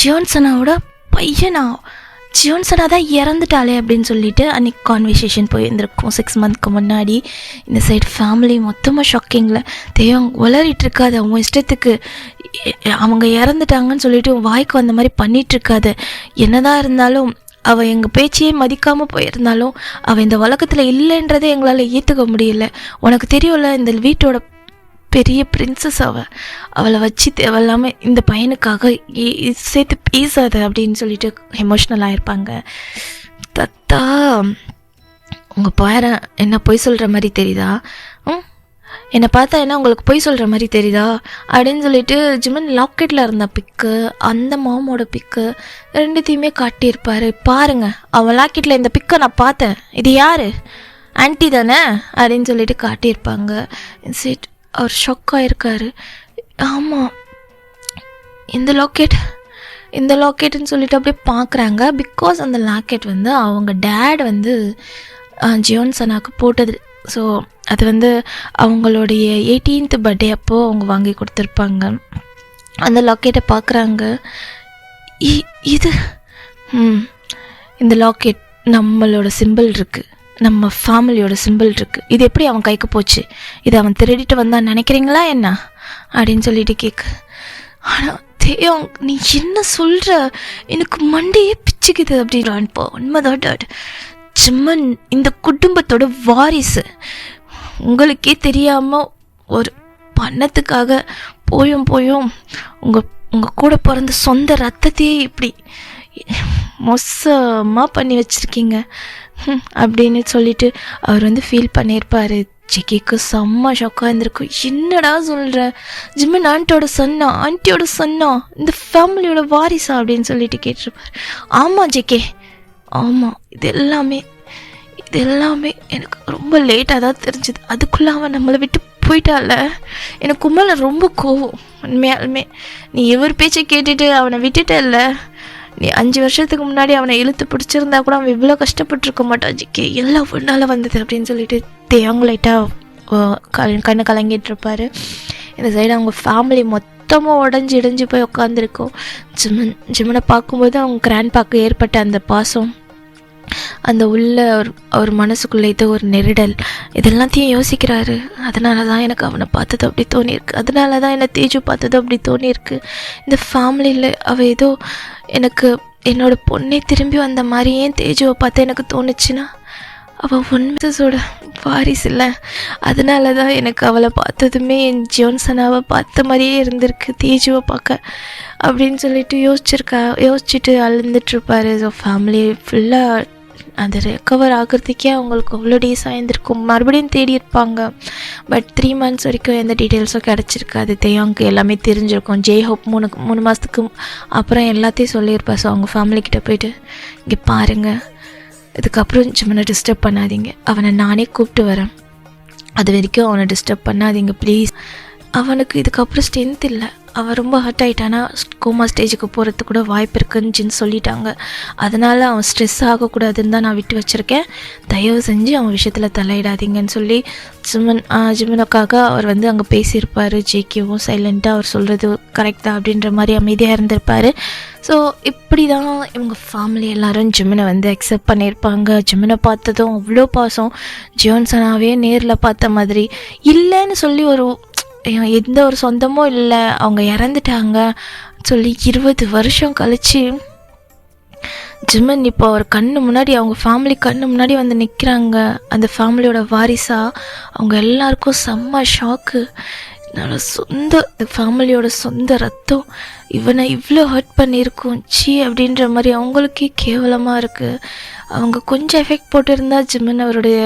ஜியோன்சனாவோட பையனா, ஜியோன்சனா தான் இறந்துட்டாளே அப்படின்னு சொல்லிட்டு அன்றைக்கி கான்வர்சேஷன் போயிருந்துருக்கோம் 6 மந்த்க்கு முன்னாடி. இந்த சைடு ஃபேமிலி மொத்தமாக ஷாக்கிங்கில், தேயாங் வளரிட்டு இருக்காது, அவங்க இஷ்டத்துக்கு அவங்க இறந்துட்டாங்கன்னு சொல்லிட்டு வாய்க்கு வந்த மாதிரி பண்ணிகிட்ருக்காது. என்னதான் இருந்தாலும் அவள் எங்கள் பேச்சையே மதிக்காமல் போயிருந்தாலும் அவள் இந்த உலகத்தில் இல்லைன்றதே எங்களால் ஏற்றுக்க முடியல. உனக்கு தெரியும்ல, இந்த வீட்டோட பெரிய பிரின்சஸ் அவளை வச்சு தேவையில்லாமல் இந்த பையனுக்காக சேர்த்து பேசாத அப்படின்னு சொல்லிட்டு எமோஷ்னல் ஆகிருப்பாங்க. தத்தா, உங்கள் பேரன் என்ன பொய் சொல்கிற மாதிரி தெரியுதா, என்னை பார்த்தா என்ன உங்களுக்கு பொய் சொல்கிற மாதிரி தெரியுதா அப்படின்னு சொல்லிட்டு ஜிம்மன் லாக்கெட்டில் இருந்த பிக்கு, அந்த மாமோட பிக்கு ரெண்டுத்தையுமே காட்டியிருப்பார். பாருங்க, அவன் லாக்கெட்டில் இந்த பிக்கை நான் பார்த்தேன், இது யார், ஆன்ட்டி தானே அப்படின்னு சொல்லிட்டு காட்டியிருப்பாங்க. சரி, அவர் ஷாக்காக இருக்கார். ஆமாம், இந்த லாக்கெட்டுன்னு சொல்லிட்டு அப்படியே பார்க்குறாங்க. பிகாஸ் அந்த லாக்கெட் வந்து அவங்க டேட் வந்து ஜியோன்சனாக்கு போட்டது. ஸோ அது வந்து அவங்களுடைய 18th பர்த்டே அப்போது அவங்க வாங்கி கொடுத்துருப்பாங்க. அந்த லாக்கெட்டை பார்க்குறாங்க. இது இந்த லாக்கெட் நம்மளோட சிம்பிள் இருக்குது, நம்ம ஃபேமிலியோட சிம்பிள் இருக்குது, இது எப்படி அவன் கைக்கு போச்சு, இது அவன் திருடிட்டு வந்தான்னு நினைக்கிறீங்களா என்ன அப்படின்னு சொல்லிட்டு கேட்கு. ஆனால் தேயோங், நீ என்ன சொல்கிற, எனக்கு மண்டையே பிச்சுக்குது அப்படின்றான்ப்போ. உண்மைதான் டாட், ஜிம்மன் இந்த குடும்பத்தோட வாரிசு. உங்களுக்கே தெரியாமல் ஒரு பணத்துக்காக போயும் உங்கள் கூட பிறந்த சொந்த ரத்தத்தையே இப்படி மோசமாக பண்ணி வச்சுருக்கீங்க அப்படின்னு சொல்லிட்டு அவர் வந்து ஃபீல் பண்ணியிருப்பார். ஜெக்கிக்கு செம்ம ஷாக்காக இருந்திருக்கும். என்னடா சொல்கிற, ஜிம்மன் ஆண்டியோட சன்னா இந்த ஃபேமிலியோட வாரிசா அப்படின்னு சொல்லிட்டு கேட்டிருப்பார். ஆமாம் ஜெக்கே, ஆமாம், இது எல்லாமே எனக்கு ரொம்ப லேட்டாக தான் தெரிஞ்சுது. அதுக்குள்ளே அவன் நம்மளை விட்டு போயிட்டால, எனக்கு உண்மையில ரொம்ப கோவம். உண்மையாலுமே நீ இவர் பேச்சை கேட்டுட்டு அவனை விட்டுட்டல்ல, நீ 5 வருஷத்துக்கு முன்னாடி அவனை இழுத்து பிடிச்சிருந்தா கூட அவன் இவ்வளோ கஷ்டப்பட்டுருக்க மாட்டான் ஜிக்கே, எல்லாம் ஒன்றால் வந்தது அப்படின்னு சொல்லிட்டு தேயாங்க லைட்டாக கண்ணு கலங்கிட்டு இருப்பார். இந்த சைடு அவங்க ஃபேமிலி மொத்தமாக உடஞ்சி போய் உட்காந்துருக்கோம். ஜிம்மனை பார்க்கும்போது அவங்க கிராண்ட் பாக்கு ஏற்பட்ட அந்த பாசம் அந்த உள்ள அவர் மனசுக்குள்ளே ஏதோ ஒரு நெருடல் இதெல்லாத்தையும் யோசிக்கிறாரு. அதனால தான் எனக்கு அவனை பார்த்தது அப்படி தோணியிருக்கு, அதனால தான் என்னை தேஜு பார்த்தது அப்படி தோணியிருக்கு. இந்த ஃபேமிலியில் அவள் ஏதோ எனக்கு என்னோடய பொண்ணே திரும்பி வந்த மாதிரி ஏன் தேஜுவை பார்த்து எனக்கு தோணுச்சுன்னா அவள் உண்மையோட வாரிசு இல்லை. அதனால தான் எனக்கு அவளை பார்த்ததுமே என் ஜான்சனாவை பார்த்த மாதிரியே இருந்திருக்கு தேஜுவை பார்க்க அப்படின்னு சொல்லிட்டு யோசிச்சுட்டு அழுந்துட்டுருப்பாரு. ஸோ ஃபேமிலி ஃபுல்லாக அது ரெக்கவர் ஆகிறதுக்கே அவங்களுக்கு அவ்வளோ டேஸ் ஆகியிருந்திருக்கும். மறுபடியும் தேடி இருப்பாங்க. பட் 3 months வரைக்கும் எந்த டீட்டெயில்ஸும் கிடச்சிருக்காது. தேயாவுக்கு எல்லாமே தெரிஞ்சிருக்கும். ஜெய்ஹோப் 3 மாதத்துக்கு அப்புறம் எல்லாத்தையும் சொல்லியிருப்பா. ஸோ அவங்க ஃபேமிலிக்கிட்ட போயிட்டு இங்கே பாருங்கள், இதுக்கப்புறம் ஜிம்மனை டிஸ்டர்ப் பண்ணாதீங்க, அவனை நானே கூப்பிட்டு வரேன், அது வரைக்கும் அவனை டிஸ்டர்ப் பண்ணாதீங்க ப்ளீஸ். அவனுக்கு இதுக்கப்புறம் ஸ்ட்ரென்த் இல்லை, அவன் ரொம்ப ஹர்ட் ஆகிட்டானா கோமா ஸ்டேஜுக்கு போகிறதுக்கு கூட வாய்ப்பு இருக்குன்னு சொல்லிட்டாங்க. அதனால் அவன் ஸ்ட்ரெஸ் ஆகக்கூடாதுன்னு தான் நான் விட்டு வச்சுருக்கேன், தயவு செஞ்சு அவன் விஷயத்தில் தலையிடாதீங்கன்னு சொல்லி ஜிம்மனுக்காக அவர் அங்கே பேசியிருப்பார். ஜேகேவும் சைலண்ட்டாக அவர் சொல்கிறது கரெக்டாக அப்படின்ற மாதிரி அமைதியாக இருந்திருப்பார். ஸோ இப்படி தான் இவங்க ஃபேமிலி எல்லோரும் ஜிம்மனை அக்செப்ட் பண்ணியிருப்பாங்க. ஜிம்மனை பார்த்ததும் அவ்வளோ பாசம், ஜான்சனாவே நேரில் பார்த்த மாதிரி இல்லைன்னு சொல்லி எந்த ஒரு சொந்தமும் இல்லை, அவங்க இறந்துட்டாங்க சொல்லி 20 வருஷம் கழிச்சு ஜிம்மன் இப்போ அவர் கண்ணு முன்னாடி அவங்க ஃபேமிலி கண்ணு முன்னாடி நிற்கிறாங்க. அந்த ஃபேமிலியோட வாரிசாக அவங்க எல்லாருக்கும் செம்ம ஷாக்கு. என்னோட ஃபேமிலியோட சொந்த ரத்தம் இவனை இவ்வளோ ஹர்ட் பண்ணியிருக்கும் சி அப்படின்ற மாதிரி அவங்களுக்கே கேவலமாக இருக்குது. அவங்க கொஞ்சம் எஃபெக்ட் போட்டிருந்தா ஜிம்மன் அவருடைய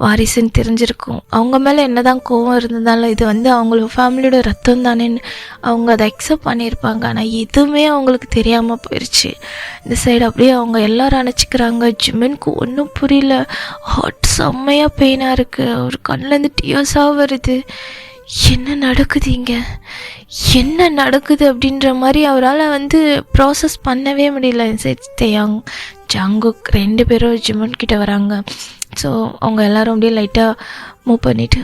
வாரிசுன்னு தெரிஞ்சிருக்கும். அவங்க மேலே என்ன தான் கோவம் இருந்ததால இது அவங்களோட ஃபேமிலியோட ரத்தம் தானேன்னு அவங்க அதை அக்செப்ட் பண்ணியிருப்பாங்க. ஆனால் எதுவுமே அவங்களுக்கு தெரியாமல் போயிடுச்சு. இந்த சைடு அப்படியே அவங்க எல்லாரும் அணைச்சிக்கிறாங்க. ஜிம்மனுக்கு ஒன்றும் புரியல, ஹார்ட் செம்மையாக பெயினாக இருக்குது, ஒரு கண்ணிலேருந்து டியர்ஸாக வருது. என்ன நடக்குது இங்கே, என்ன நடக்குது அப்படின்ற மாதிரி அவரால் ப்ராசஸ் பண்ணவே முடியல. தேயாங் ஜாங்குக் 2 பேரும் ஜிம்மன் கிட்ட வராங்க. ஸோ அவங்க எல்லோரும் அப்படியே லைட்டாக மூவ் பண்ணிவிட்டு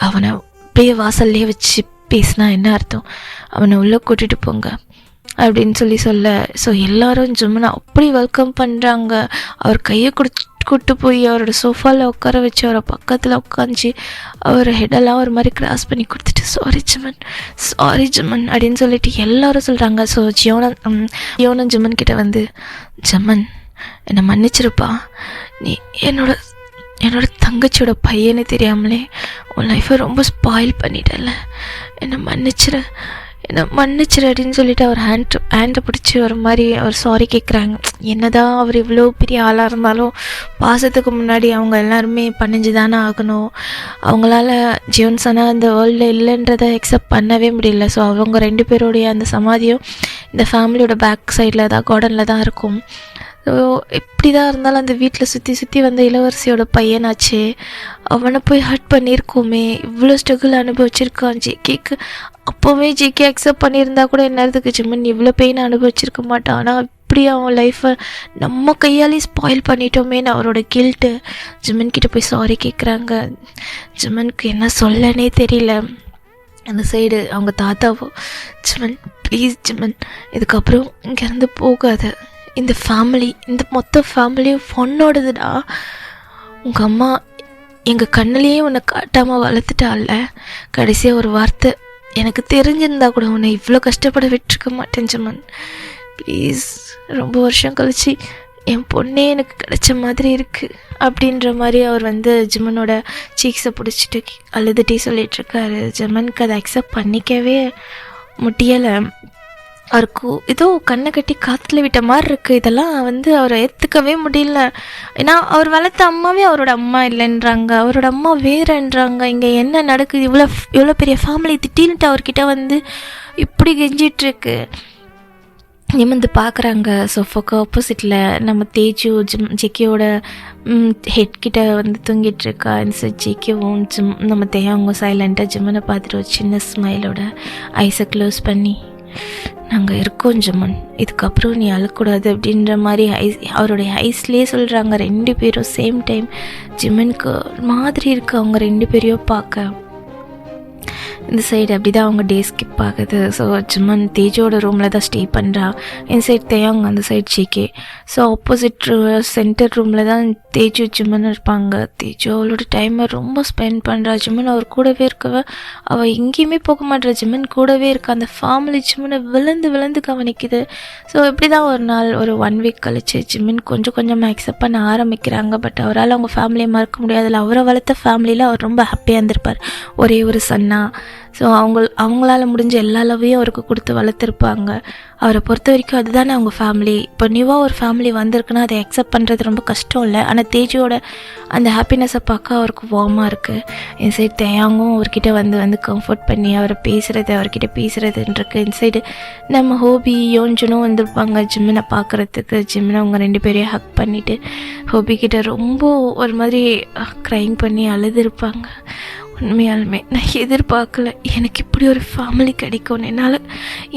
அவனை அப்படியே வாசல்லையே வச்சு பேசினா என்ன அர்த்தம், அவனை உள்ளே கூட்டிகிட்டு போங்க அப்படின்னு சொல்ல ஸோ எல்லோரும் ஜிம்மனை அப்படி வெல்கம் பண்ணுறாங்க. அவர் கையை கூட்டு போய் அவரோட சோஃபாவில் உட்கார வச்சு அவரை பக்கத்தில் உட்காந்துச்சு அவர் ஹெடெல்லாம் ஒரு மாதிரி கிராஸ் பண்ணி கொடுத்துட்டு சாரி ஜிம்மன் அப்படின்னு சொல்லிட்டு எல்லாரும் சொல்கிறாங்க. ஸோ ஜியோனன் ஜிம்மன் கிட்ட ஜிம்மன் என்னை மன்னிச்சிருப்பா, நீ என்னோட தங்கச்சியோட பையனே தெரியாமலே உன் லைஃப்பை ரொம்ப ஸ்பாயில் பண்ணிட்டல, என்னை மன்னிச்சிரு அப்படின்னு சொல்லிட்டு அவர் ஹேண்டை பிடிச்சி ஒரு மாதிரி அவர் சாரி கேட்குறாங்க. என்னதான் அவர் இவ்வளோ பெரிய ஆளாக இருந்தாலும் பாசத்துக்கு முன்னாடி அவங்க எல்லாருமே பணிஞ்சு தானே ஆகணும். அவங்களால ஜியோன்சனா இந்த வேர்ல்டில் இல்லைன்றதை அக்செப்ட் பண்ணவே முடியல. ஸோ அவங்க 2 பேருடைய அந்த சமாதியும் இந்த ஃபேமிலியோட பேக் சைடில் தான் கார்டனில் தான் இருக்கும். ஸோ எப்படி தான் இருந்தாலும் அந்த வீட்டில் சுற்றி இளவரசியோட பையனாச்சே, அவனை போய் ஹர்ட் பண்ணியிருக்கோமே, இவ்வளோ ஸ்ட்ரகிள் அனுபவிச்சிருக்கான் ஜேகேக்கு. அப்போவே ஜேகே அக்செப்ட் பண்ணியிருந்தா கூட என்னதுக்கு ஜிம்மன் இவ்வளோ பெயின் அனுபவிச்சிருக்க மாட்டான். ஆனால் இப்படி அவன் லைஃப்பை நம்ம கையாலே ஸ்பாயில் பண்ணிட்டோமேன்னு அவரோட கில்ட்டு ஜிம்மன் கிட்ட போய் சாரி கேட்குறாங்க. ஜிம்மனுக்கு என்ன சொல்லனே தெரியல. அந்த சைடு அவங்க தாத்தாவோ ஜிம்மன் ப்ளீஸ் ஜிம்மன் இதுக்கப்புறம் இங்கேருந்து போகாத, இந்த ஃபேமிலி இந்த மொத்த ஃபேமிலியும் பொண்ணோடதுடா, உங்கள் அம்மா எங்கள் கண்ணிலேயே உன்னை காட்டாமல் வளர்த்துட்டால, கடைசியாக ஒரு வார்த்தை எனக்கு தெரிஞ்சிருந்தா கூட உன்னை இவ்வளோ கஷ்டப்பட விட்டுருக்க மாட்டேன் ஜிம்மன் ப்ளீஸ், ரொம்ப வருஷம் கழிச்சு என் பொண்ணே எனக்கு கிடைச்ச மாதிரி இருக்குது அப்படின்ற மாதிரி அவர் ஜிம்மனோட சீக்ஸை பிடிச்சிட்டு அழுதுகிட்டே சொல்லிகிட்ருக்காரு. ஜிம்மனுக்கு அதை அக்செப்ட் பண்ணிக்கவே முடியலை. அவருக்கு ஏதோ கண்ணை கட்டி காற்றுல விட்ட மாதிரி இருக்குது. இதெல்லாம் அவரை ஏற்றுக்கவே முடியல. ஏன்னா அவர் வளர்த்த அம்மாவே அவரோட அம்மா இல்லைன்றாங்க, அவரோட அம்மா வேறன்றாங்க. இங்கே என்ன நடக்குது, இவ்வளோ பெரிய ஃபேமிலி திட்டின்ட்டு அவர்கிட்ட இப்படி கெஞ்சிட்ருக்கு. நிமிர்ந்து பார்க்குறாங்க. சோஃபாக்கு ஆப்போசிட்டில் நம்ம தேஜு ஜெக்கியோட ஹெட் கிட்ட தூங்கிட்டுருக்கா. இந்த ஜெக்கியும் நம்ம தேயாங்க சைலண்ட்டாக ஜிம்மனை பார்த்துட்டு ஒரு சின்ன ஸ்மைலோட ஐஸை க்ளோஸ் பண்ணி நாங்கள் இருக்கோம் ஜிம்மன், இதுக்கப்புறம் நீ அழக்கூடாது அப்படின்ற மாதிரி அவருடைய ஐஸ்லேயே சொல்கிறாங்க. 2 பேரும் சேம் டைம். ஜிம்மனுக்கு மாதிரி இருக்குது அவங்க 2 பேரையும் பார்க்க. இந்த சைடு அப்படி தான் அவங்க டே ஸ்கிப் ஆகுது. ஸோ ஜிமன் தேஜோட ரூமில் தான் ஸ்டே பண்ணுறா. இந்த சைடு தேயாங், அந்த side JK. So opposite centre ரூமில் தான் தேஜு ஜிமன் இருப்பாங்க. தேஜு அவளோட டைமை ரொம்ப ஸ்பெண்ட் பண்ணுறா. ஜிமன் அவர் கூடவே இருக்கவ, அவள் எங்கேயுமே போக மாட்டா. ஜிமன் கூடவே இருக்கா. அந்த ஃபேமிலி ஜிமனை விழுந்து கவனிக்குது. ஸோ இப்படி தான் ஒரு நாள் ஒரு 1 வீக் கழிச்சு ஜிமன் கொஞ்சமாக அக்செப்ட் பண்ண ஆரம்பிக்கிறாங்க. பட் அவரால் அவங்க ஃபேமிலியை மறக்க முடியாதுல்ல. அவரை வளர்த்த ஃபேமிலியில் அவர் ரொம்ப ஹாப்பியாக இருந்திருப்பார், ஒரே ஒரு சன்னா. ஸோ அவங்களால முடிஞ்ச எல்லா லவ்வையும் அவருக்கு கொடுத்து வளர்த்துருப்பாங்க. அவரை பொறுத்த வரைக்கும் அதுதானே அவங்க ஃபேமிலி. இப்போ நியூவாக ஒரு ஃபேமிலி வந்திருக்குன்னா அதை அக்செப்ட் பண்ணுறது ரொம்ப கஷ்டம் இல்லை. ஆனால் தேஜோட அந்த ஹாப்பினஸை பார்க்க அவருக்கு வார்மாக இருக்குது. இந்த சைடு தேயாங்கும் அவர்கிட்ட வந்து கம்ஃபர்ட் பண்ணி அவர்கிட்ட பேசுகிறதுன்றிருக்கு. இந்த சைடு நம்ம ஹோபி யோஞ்சனும் வந்திருப்பாங்க ஜிம்மனை பார்க்குறதுக்கு. ஜிம்மனை அவங்க 2 பேரையும் ஹக் பண்ணிவிட்டு ஹோபிக்கிட்ட ரொம்ப ஒரு மாதிரி க்ரைங் பண்ணி அழுதுருப்பாங்க. உண்மையாலுமே நான் எதிர்பார்க்கல எனக்கு இப்படி ஒரு ஃபேமிலி கிடைக்கும்னு.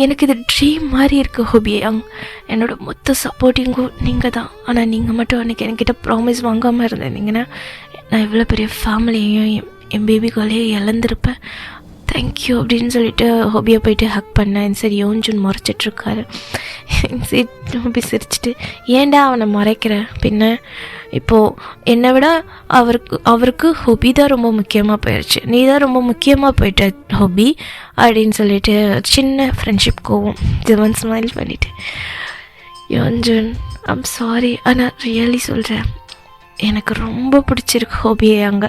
எனக்கு இது ட்ரீம் மாதிரி இருக்குது ஹோபி. என்னோட மொத்த சப்போர்ட்டிங்கும் நீங்கள் தான். ஆனால் நீங்கள் மட்டும் அன்றைக்கி என்கிட்ட ப்ராமிஸ் வாங்காமல் இருந்தீங்கன்னா நான் இவ்வளோ பெரிய ஃபேமிலியையும் என் பேபிகளையும் இழந்திருப்பேன். தேங்க்யூ அப்படின்னு சொல்லிட்டு ஹோபியை போயிட்டு ஹக் பண்ணேன். சரி யோஞ்சன் முறைச்சிட்ருக்காரு. சரி ஹோபி சிரிச்சிட்டு, ஏன்டா அவனை மறைக்கிற, பின்ன இப்போது என்னை விட அவருக்கு ஹோபி தான் ரொம்ப முக்கியமாக போயிடுச்சு, நீ தான் ரொம்ப முக்கியமாக போயிட்ட ஹோபி அப்படின்னு சொல்லிட்டு சின்ன ஃப்ரெண்ட்ஷிப் கோவம் ஜிவன் ஸ்மைல் பண்ணிவிட்டு, யோஞ்சன் ஐம் சாரி, ஆனால் ரியலி சொல்கிறேன் எனக்கு ரொம்ப பிடிச்சிருக்கு ஹோபியை. அங்கே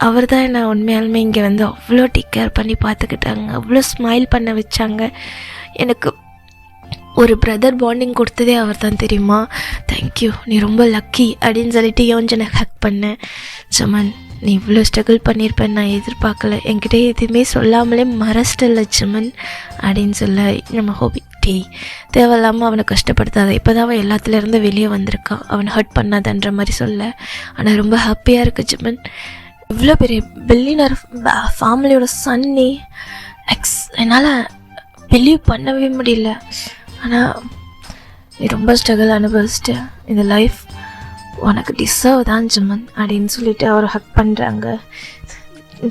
அவர் தான் என்னை உண்மையாலுமே இங்கே வந்து அவ்வளோ டேக் கேர் பண்ணி பார்த்துக்கிட்டாங்க, அவ்வளோ ஸ்மைல் பண்ண வச்சாங்க. எனக்கு ஒரு பிரதர் பாண்டிங் கொடுத்ததே அவர் தான் தெரியுமா. தேங்க்யூ, நீ ரொம்ப லக்கி அப்படின்னு சொல்லிட்டு யோஞ்சனை ஹக் பண்ணேன். ஜமன் நீ இவ்வளோ ஸ்ட்ரகிள் பண்ணியிருப்பேன் நான் எதிர்பார்க்கல, என்கிட்ட எதுவுமே சொல்லாமலே மறஸ்டில்ல ஜமன் அப்படின்னு சொல்ல நம்ம ஹோபி தேவையில்லாமல் அவனை கஷ்டப்படுத்தாத, இப்போ தான் அவன் எல்லாத்துலேருந்து வெளியே வந்திருக்கான், அவனை ஹர்ட் பண்ணாதன்ற மாதிரி சொல்ல. ஆனால் ரொம்ப ஹாப்பியாக இருக்குது ஜிமன், இவ்வளோ பெரிய பில்லியனர் ஃபேமிலியோட சன்னி என்னால் பிலீவ் பண்ணவே முடியல. ஆனால் நீ ரொம்ப ஸ்ட்ரகிள் அனுபவிச்சிட்ட, இந்த லைஃப் உனக்கு டிசர்வ் தான் ஜிமன் அப்படின்னு சொல்லிட்டு அவர் ஹக் பண்ணுறாங்க.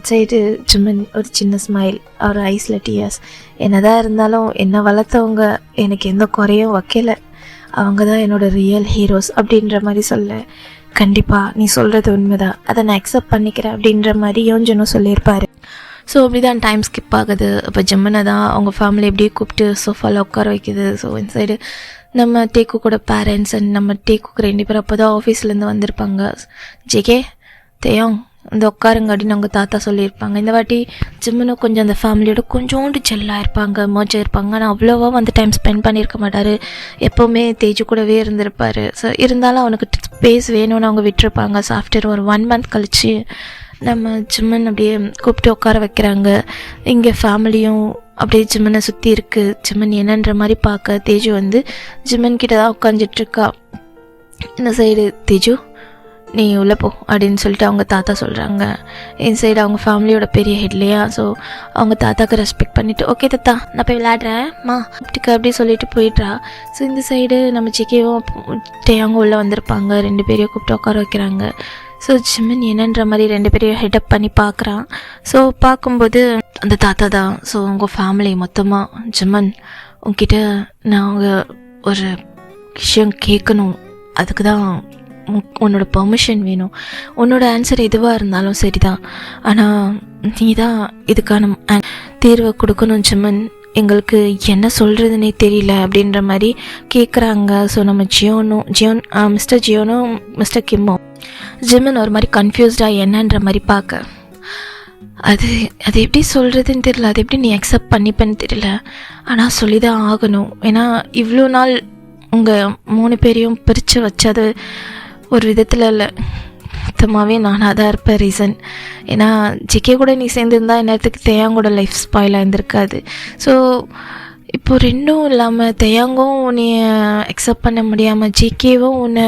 சைடு ஜிமன் ஒரு சின்ன ஸ்மைல், அவர் ஐஸில் டியர்ஸ். என்னதான் இருந்தாலும் என்னை வளர்த்தவங்க எனக்கு எந்த குறையும் வைக்கலை, அவங்க தான் என்னோட ரியல் ஹீரோஸ் அப்படின்ற மாதிரி சொல்ல. கண்டிப்பாக நீ சொல்கிறது உண்மைதான், அதை நான் அக்செப்ட் பண்ணிக்கிறேன் அப்படின்ற மாதிரி யோஞ்சனும் சொல்லியிருப்பார். ஸோ அப்படி தான் டைம் ஸ்கிப் ஆகுது. இப்போ ஜிம்மனை தான் அவங்க ஃபேமிலி எப்படியே கூப்பிட்டு சோஃபாவில் உட்கார வைக்குது. ஸோ இந்த சைடு நம்ம டேக்கு கூட பேரண்ட்ஸ் அண்ட் நம்ம டேக்குக்கு 2 பேர் அப்போ தான் ஆஃபீஸ்லேருந்து வந்திருப்பாங்க. ஜேகே தேயோங் இந்த உட்காருங்க அப்படின்னு அவங்க தாத்தா சொல்லியிருப்பாங்க. இந்த வாட்டி ஜிம்மனும் கொஞ்சம் அந்த ஃபேமிலியோட கொஞ்சோண்டு செல்லாக இருப்பாங்க, மர்ஜ் இருப்பாங்க. ஆனால் அவ்வளோவா வந்து டைம் ஸ்பெண்ட் பண்ணியிருக்க மாட்டார், எப்போவுமே தேஜு கூடவே இருந்திருப்பார். ஸோ இருந்தாலும் அவனுக்கு ஸ்பேஸ் வேணும்னு அவங்க விட்டுருப்பாங்க. ஸோ ஆஃப்டர் ஒரு 1 மந்த் கழித்து நம்ம ஜிம்மன் அப்படியே கூப்பிட்டு உட்கார வைக்கிறாங்க. இங்கே ஃபேமிலியும் அப்படியே ஜிம்மனை சுற்றி இருக்குது. ஜிம்மன் என்னன்ற மாதிரி பார்க்க தேஜு வந்து ஜிம்மன் கிட்ட தான் உட்காந்துட்ருக்கா. இந்த சைடு தேஜு நீ உள்ளே போ அப்படின்னு சொல்லிட்டு அவங்க தாத்தா சொல்கிறாங்க. இந்த சைடு அவங்க ஃபேமிலியோட பெரிய ஹெட்லையா. ஸோ அவங்க தாத்தாக்கு ரெஸ்பெக்ட் பண்ணிவிட்டு ஓகே தாத்தா நான் போய் விளையாடுறேன்மா அப்படிக்கு அப்படியே சொல்லிட்டு போயிட்றா. ஸோ இந்த சைடு நம்ம ஜிகேவும் அவங்க உள்ளே வந்திருப்பாங்க. 2 பேரையும் கூப்பிட்டு உட்கார வைக்கிறாங்க. ஸோ ஜிம்மன் என்னன்ற மாதிரி 2 பேரையும் ஹெட்டப் பண்ணி பார்க்குறான். ஸோ பார்க்கும்போது அந்த தாத்தா தான். ஸோ உங்கள் ஃபேமிலி மொத்தமாக ஜிம்மன் உங்ககிட்ட நாங்கள் ஒரு விஷயம் கேட்கணும், அதுக்கு தான் உன்னோட பெர்மிஷன் வேணும். உன்னோட ஆன்சர் எதுவாக இருந்தாலும் சரி தான், ஆனால் நீ தான் இதுக்கான தீர்வை கொடுக்கணும் ஜிம்மன், எங்களுக்கு என்ன சொல்கிறதுனே தெரியல அப்படின்ற மாதிரி கேட்குறாங்க. ஸோ நம்ம மிஸ்டர் ஜியோனும் மிஸ்டர் கிம்மும் ஜிம்மன் ஒரு மாதிரி கன்ஃபியூஸ்டாக என்னன்ற மாதிரி பார்க்க, அது எப்படி சொல்கிறதுன்னு தெரியல, அது எப்படி நீ அக்செப்ட் பண்ணிப்பேன்னு தெரியல, ஆனால் சொல்லி தான் ஆகணும். ஏன்னா இவ்வளோ நாள் உங்கள் 3 பேரையும் பிரித்து வச்சது ஒரு விதத்தில் இல்லை, மொத்தமாகவே நானாக தான் இருப்பேன் ரீசன். ஏன்னா ஜிகே கூட நீ சேர்ந்துருந்தா நேரத்துக்கு தேயாங்கோட லைஃப் ஸ்பாயில் ஆகிருந்திருக்காது. ஸோ இப்போ 2ம் இல்லாமல் தேயாங்கும் உன்னை அக்செப்ட் பண்ண முடியாமல் ஜேகேவும் உன்னை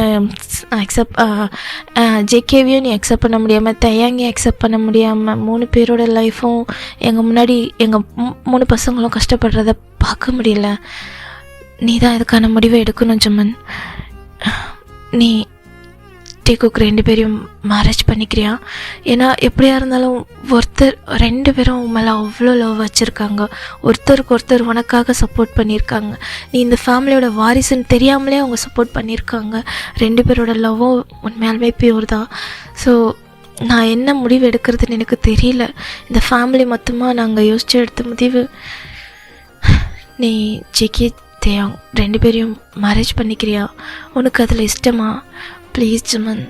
ஜேகேவையும் நீ அக்செப்ட் பண்ண முடியாமல் தேயாங்கையும் அக்செப்ட் பண்ண முடியாமல் 3 பேரோட லைஃப்பும் எங்கள் முன்னாடி எங்கள் 3 பசங்களும் கஷ்டப்படுறத பார்க்க முடியல. நீ தான் இதுக்கான முடிவை எடுக்கணும் ஜிம்மன். நீ டேக்குக்கு 2 பேரையும் மேரேஜ் பண்ணிக்கிறியா? ஏன்னா எப்படியா இருந்தாலும் ஒருத்தர் 2 பேரும் மேலே அவ்வளோ லவ் வச்சுருக்காங்க, ஒருத்தருக்கு ஒருத்தர் உனக்காக சப்போர்ட் பண்ணியிருக்காங்க. நீ இந்த ஃபேமிலியோட வாரிசுன்னு தெரியாமலே அவங்க சப்போர்ட் பண்ணியிருக்காங்க. 2 பேரோட லவ்வும் உண்மையாலுமே பியூர் தான். ஸோ நான் என்ன முடிவு எடுக்கிறதுன்னு எனக்கு தெரியல. இந்த ஃபேமிலி மொத்தமாக நாங்கள் யோசித்து எடுத்த முடிவு, நீ ஜெகி தேயாங் 2 பேரையும் மேரேஜ் பண்ணிக்கிறியா? உனக்கு அதில் இஷ்டமா? ப்ளீஸ் ஜிமன்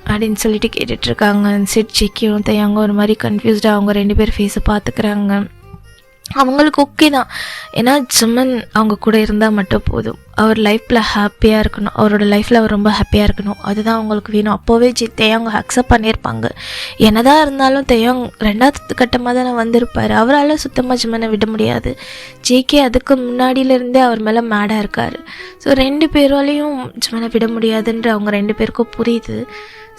அப்படின்னு சொல்லிட்டு கேட்டுட்ருக்காங்க. சிட் ஜெக்கியும் தேயாங்க ஒரு மாதிரி கன்ஃபியூஸ்டாக அவங்க 2 பேர் ஃபேஸை பார்த்துக்கிறாங்க. அவங்களுக்கு ஓகே தான், ஏன்னா ஜிமன் அவங்க கூட இருந்தால் மட்டும் போதும். அவர் லைஃப்பில் ஹாப்பியாக இருக்கணும், அவரோட லைஃப்பில் அவர் ரொம்ப ஹாப்பியாக இருக்கணும், அதுதான் அவங்களுக்கு வேணும். அப்போவே தேயாங்க அக்செப்ட் பண்ணியிருப்பாங்க. என்னதான் இருந்தாலும் தேயாங் 2வது கட்டமாக தானே வந்திருப்பார். அவரால் சுத்தமாக ஜிமனை விட முடியாது. ஜேகே அதுக்கு முன்னாடியிலேருந்தே அவர் மேலே மேடாக இருக்கார். ஸோ 2 பேராலையும் ஜிமனை விட முடியாதுன்ற அவங்க 2 பேருக்கும் புரியுது.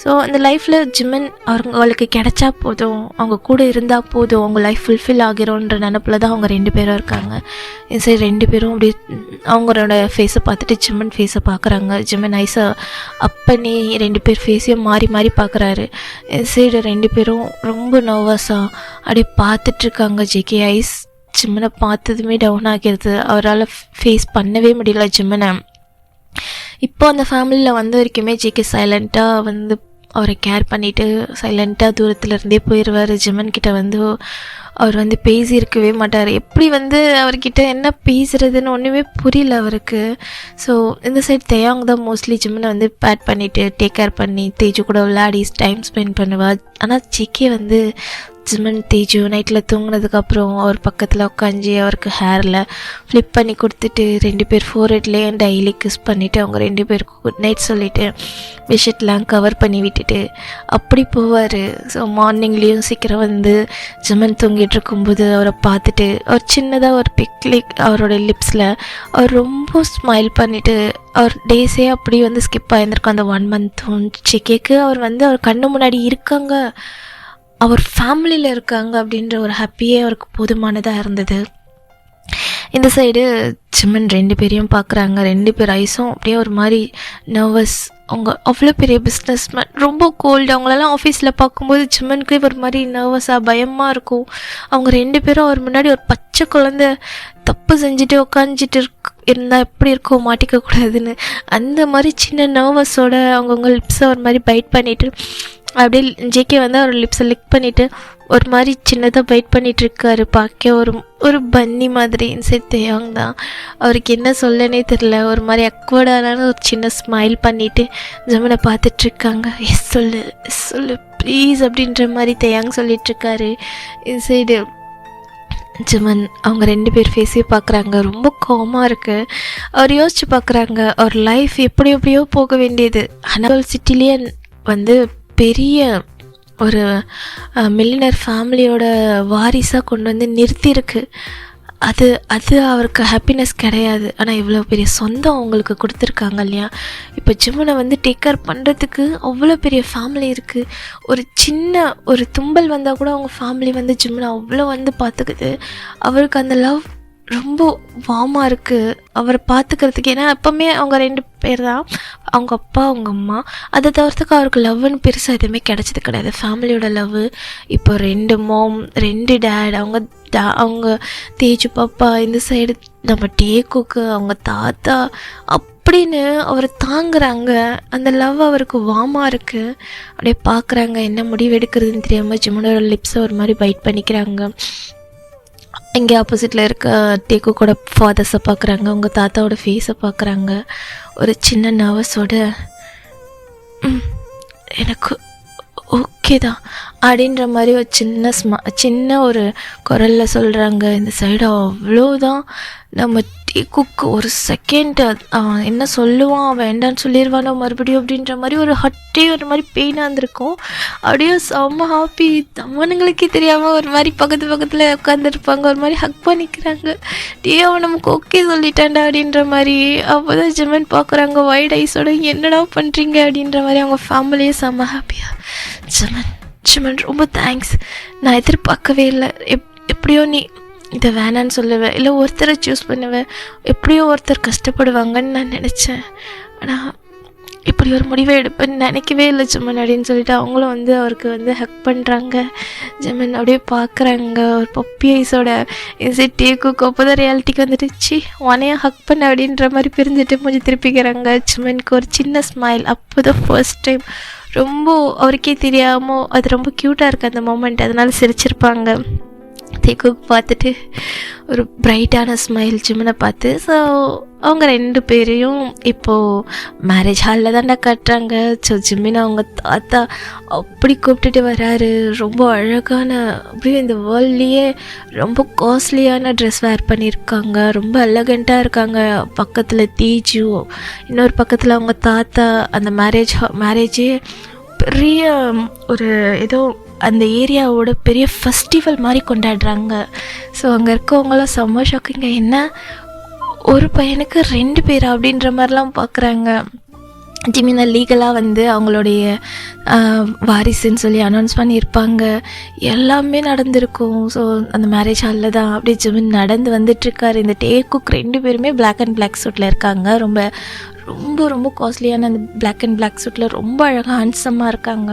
ஸோ அந்த லைஃப்பில் ஜிமன் அவங்களுக்கு கிடைச்சா போதும், அவங்க கூட இருந்தால் போதும், அவங்க லைஃப் ஃபுல்ஃபில் ஆகிரோன்ற நினப்பில் தான் அவங்க 2 பேரும் இருக்காங்க. சரி 2 பேரும் அப்படி அவங்களோட ஃபேஸை பார்த்துட்டு ஜிமன் ஃபேஸை பார்க்குறாங்க. ஜிமன் ஐஸை அப்பனே 2 பேர் ஃபேஸையும் மாறி மாறி பார்க்குறாரு. சரி 2 பேரும் ரொம்ப நர்வஸாக அப்படியே பார்த்துட்ருக்காங்க. ஜேகே ஐஸ் ஜிம்மனை பார்த்ததுமே டவுன் ஆகிடுது. அவரால் ஃபேஸ் பண்ணவே முடியல ஜிம்மனை. இப்போ அந்த ஃபேமிலியில் வந்த வரைக்குமே ஜேகே சைலண்ட்டாக வந்து அவரை கேர் பண்ணிவிட்டு சைலண்ட்டாக தூரத்தில் இருந்தே போயிடுவார். ஜிமன்கிட்ட வந்து அவர் வந்து பேசியிருக்கவே மாட்டார். எப்படி வந்து அவர்கிட்ட என்ன பேசுகிறதுன்னு ஒன்றுமே புரியல அவருக்கு. ஸோ இந்த சைட் தேயாங் தான் மோஸ்ட்லி ஜிம்மனை வந்து பேட் பண்ணிவிட்டு டேக் கேர் பண்ணி தேஜு கூட விளையாடி டைம் ஸ்பெண்ட் பண்ணுவாள். ஆனால் ஜேகே வந்து ஜிமன் தேஜு நைட்டில் தூங்கினதுக்கப்புறம் அவர் பக்கத்தில் உட்காந்து அவருக்கு ஹேரில் ஃப்ளிப் பண்ணி கொடுத்துட்டு 2 பேர் ஃபோர்ஹெட்லேயே டெய்லி கிஸ் பண்ணிவிட்டு அவங்க 2 பேருக்கு குட் நைட் சொல்லிவிட்டு பெட்ஷீட்லாம் கவர் பண்ணி விட்டுட்டு அப்படி போவார். ஸோ மார்னிங்லேயும் சீக்கிரம் வந்து ஜிமன் தூங்கிட்டு இருக்கும்போது அவரை பார்த்துட்டு அவர் சின்னதாக ஒரு பிக்லிக் அவரோட லிப்ஸில் அவர் ரொம்ப ஸ்மைல் பண்ணிவிட்டு அவர் டேஸே அப்படி வந்து ஸ்கிப் ஆகியிருந்திருக்கும். அந்த 1 மந்த்தும் ஜேகேக்கு அவர் வந்து அவர் கண்ணு முன்னாடி இருக்காங்க, அவர் ஃபேமிலியில் இருக்காங்க அப்படின்ற ஒரு ஹாப்பியே அவருக்கு போதுமானதாக இருந்தது. இந்த சைடு ஜிமன் 2 பேரையும் பார்க்குறாங்க. 2 பேர் ஐஸும் அப்படியே ஒரு மாதிரி நர்வஸ். அவங்க அவ்வளோ பெரிய பிஸ்னஸ் மேன், ரொம்ப கோல்டு. அவங்களெல்லாம் ஆஃபீஸில் பார்க்கும்போது ஜிமனுக்கு ஒரு மாதிரி நர்வஸாக பயமாக இருக்கும். அவங்க 2 பேரும் அவர் முன்னாடி ஒரு பச்சை குழந்தை தப்பு செஞ்சுட்டு உட்காந்துட்டு இருந்தால் எப்படி இருக்கோ மாட்டிக்கக்கூடாதுன்னு அந்த மாதிரி சின்ன நர்வஸோட அவங்கவுங்க லிப்ஸை ஒரு மாதிரி பைட் பண்ணிவிட்டு அப்படியே ஜேகே வந்து அவர் லிப்ஸை லிக் பண்ணிவிட்டு ஒரு மாதிரி சின்னதாக பைட் பண்ணிகிட்ருக்காரு. பார்க்க ஒரு பன்னி மாதிரி. சரி தேயாங் தான், அவருக்கு என்ன சொல்லனே தெரில, ஒரு மாதிரி அக்வர்டான ஒரு சின்ன ஸ்மைல் பண்ணிவிட்டு ஜிமனை பார்த்துட்ருக்காங்க. எஸ் சொல்லு சொல்லு ப்ளீஸ் அப்படின்ற மாதிரி தேயாங் சொல்லிகிட்ருக்காரு. இந்த சைடு ஜிமன் அவங்க 2 பேர் ஃபேஸையும் பார்க்குறாங்க. ரொம்ப காமாக இருக்குது. அவர் யோசித்து பார்க்குறாங்க, அவர் லைஃப் எப்படி எப்படியோ போக வேண்டியது. ஆனால் சிட்டிலேயே வந்து பெரிய ஒரு மில்லியனர் ஃபேமிலியோட வாரிசாக கொண்டு வந்து நிறுத்தியிருக்கு. அது அவருக்கு ஹாப்பினஸ் கிடையாது. ஆனால் இவ்வளோ பெரிய சொந்தம் அவங்களுக்கு கொடுத்துருக்காங்க இல்லையா. இப்போ ஜிம்மனை வந்து டேக் கேர் பண்ணுறதுக்கு அவ்வளோ பெரிய ஃபேமிலி இருக்குது. ஒரு சின்ன ஒரு தும்பல் வந்தால் கூட அவங்க ஃபேமிலி வந்து ஜிம்மனை அவ்வளோ வந்து பார்த்துக்குது. அவருக்கு அந்த லவ் ரொம்ப வார்மாக இருக்குது அவரை பார்த்துக்கிறதுக்கு. ஏன்னா எப்போவுமே அவங்க 2 பேர் தான், அவங்க அப்பா அவங்க அம்மா. அதை தவிர்த்துக்கு அவருக்கு லவ்னு பெருசாக எதுவுமே கிடச்சது கிடையாது. ஃபேமிலியோட லவ் இப்போ 2 மாம் 2 டேட், அவங்க தேஜு பாப்பா, இந்த சைடு நம்ம டேக்குக்கு அவங்க தாத்தா அப்படின்னு அவரை தாங்குறாங்க. அந்த லவ் அவருக்கு வார்மாக இருக்குது. அப்படியே பார்க்குறாங்க, என்ன முடிவு எடுக்கிறதுன்னு தெரியாமல் ஜிம்மனோட லிப்ஸை ஒரு மாதிரி பைட் பண்ணிக்கிறாங்க. இங்கே ஆப்போசிட்டில் இருக்க டேக்கு கூட ஃபாதர்ஸை பார்க்குறாங்க, அவங்க தாத்தாவோட ஃபேஸை பார்க்குறாங்க. ஒரு சின்ன நர்வஸோட எனக்கு ஓகே தான் அப்படின்ற மாதிரி ஒரு சின்ன ஒரு குரலில் சொல்கிறாங்க. இந்த சைடு அவ்வளோதான். நம்ம டேக்குக்கு ஒரு செகண்ட் என்ன சொல்லுவான், வேண்டான்னு சொல்லிடுவானோ மறுபடியும் அப்படின்ற மாதிரி ஒரு ஹட்டே ஒரு மாதிரி பெயினாக இருந்திருக்கும். அப்படியே செம்ம ஹாப்பி. தம்மனுங்களுக்கே தெரியாமல் ஒரு மாதிரி பக்கத்தில் உட்காந்துருப்பாங்க, ஒரு மாதிரி ஹக் பண்ணிக்கிறாங்க. அவன் நமக்கு ஓகே சொல்லிட்டான்டா அப்படின்ற மாதிரி. அப்போ தான் ஜிமன் பார்க்குறாங்க வைட் ஐஸோட, என்னடா பண்ணுறீங்க அப்படின்ற மாதிரி. அவங்க ஃபேமிலியே செம்ம ஹாப்பியாக. ஜிமன் ரொம்ப தேங்க்ஸ், நான் எதிர்பார்க்கவே இல்லை. எப்படியோ நீ இதை வேணான்னு சொல்லுவேன், இல்லை ஒருத்தரை சூஸ் பண்ணுவேன், எப்படியோ ஒருத்தர் கஷ்டப்படுவாங்கன்னு நான் நினச்சேன். ஆனால் இப்படி ஒரு முடிவை எடுப்பேன்னு நினைக்கவே இல்லை ஜிமன் அப்படின்னு சொல்லிட்டு அவங்களும் வந்து அவருக்கு வந்து ஹக் பண்ணுறாங்க. ஜிமன் அப்படியே பார்க்குறாங்க ஒரு பப்பி ஐஸோட. டேக்குக்கு அப்போ தான் ரியாலிட்டிக்கு வந்துடுச்சு, உனையும் ஹக் பண்ண அப்படின்ற மாதிரி பிரிஞ்சுட்டு மூஞ்சி திருப்பிக்கிறாங்க. ஜிமனுக்கு ஒரு சின்ன ஸ்மைல். அப்போ தான் ஃபர்ஸ்ட் டைம் ரொம்ப அவருக்கே தெரியாமல் அது ரொம்ப க்யூட்டாக இருக்குது அந்த மூமெண்ட், அதனால சிரிச்சிருப்பாங்க. தேக்குக்கு பார்த்துட்டு ஒரு பிரைட்டான ஸ்மைல் ஜிமனை பார்த்து. ஸோ அவங்க 2 பேரையும் இப்போது மேரேஜ் ஹாலில் தாண்டா கட்டுறாங்க. ஸோ ஜிமினை அவங்க தாத்தா அப்படி கூப்பிட்டுட்டு வராரு. ரொம்ப அழகான, அப்படியே இந்த வேர்ல்ட்லேயே ரொம்ப காஸ்ட்லியான ட்ரெஸ் வேர் பண்ணியிருக்காங்க, ரொம்ப எலகண்ட்டாக இருக்காங்க. பக்கத்தில் தேஜு, இன்னொரு பக்கத்தில் அவங்க தாத்தா. அந்த மேரேஜே பெரிய ஒரு ஏதோ அந்த ஏரியாவோட பெரிய ஃபெஸ்டிவல் மாதிரி கொண்டாடுறாங்க. ஸோ அங்கே இருக்கவங்களாம் செம்ம ஷாக்கிங்க, என்ன ஒரு பையனுக்கு 2 பேரா அப்படின்ற மாதிரிலாம் பார்க்குறாங்க. ஜிமினை லீகலாக வந்து அவங்களுடைய வாரிசுன்னு சொல்லி அனௌன்ஸ் பண்ணியிருப்பாங்க, எல்லாமே நடந்திருக்கும். ஸோ அந்த மேரேஜ் ஹாலில் தான் அப்படியே ஜிமின் நடந்து வந்துட்டுருக்காரு. இந்த டேக்குக் 2 பேருமே பிளாக் அண்ட் பிளாக் சூட்டில் இருக்காங்க. ரொம்ப ரொம்ப ரொம்ப காஸ்ட்லியான அந்த பிளாக் அண்ட் பிளாக் சூட்டில் ரொம்ப அழகாக ஹேண்ட்ஸமாக இருக்காங்க.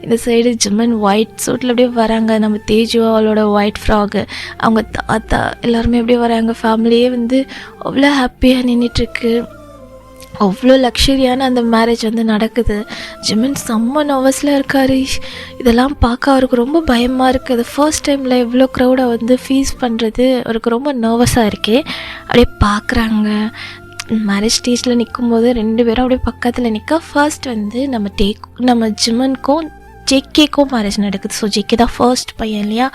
இந்த சைடு ஜிமன் ஒயிட் சூட்டில் அப்படியே வராங்க. நம்ம தேஜு அவளோட ஒயிட் ஃப்ராகு, அவங்க தாத்தா எல்லாருமே அப்படியே வராங்க. ஃபேமிலியே வந்து அவ்வளோ ஹாப்பியாக நின்றுட்டுருக்கு. அவ்வளோ லக்ஸரியான அந்த மேரேஜ் வந்து நடக்குது. ஜிமன் செம்ம நர்வஸில் இருக்கார். இதெல்லாம் பார்க்க அவருக்கு ரொம்ப பயமாக இருக்குது. ஃபர்ஸ்ட் டைமில் இவ்வளோ க்ரௌடை வந்து ஃபேஸ் பண்ணுறது அவருக்கு ரொம்ப நர்வஸாக இருக்கே. அப்படியே பார்க்குறாங்க. மேரேஜ் ஸ்டேஜில் நிற்கும்போது 2 பேரும் அப்படியே பக்கத்தில் நிற்க. ஃபர்ஸ்ட் வந்து நம்ம ஜிமனுக்கும் ஜேகேக்கும் மேரேஜ் நடக்குது. ஸோ ஜேகே தான் ஃபர்ஸ்ட் பையன் இல்லையா.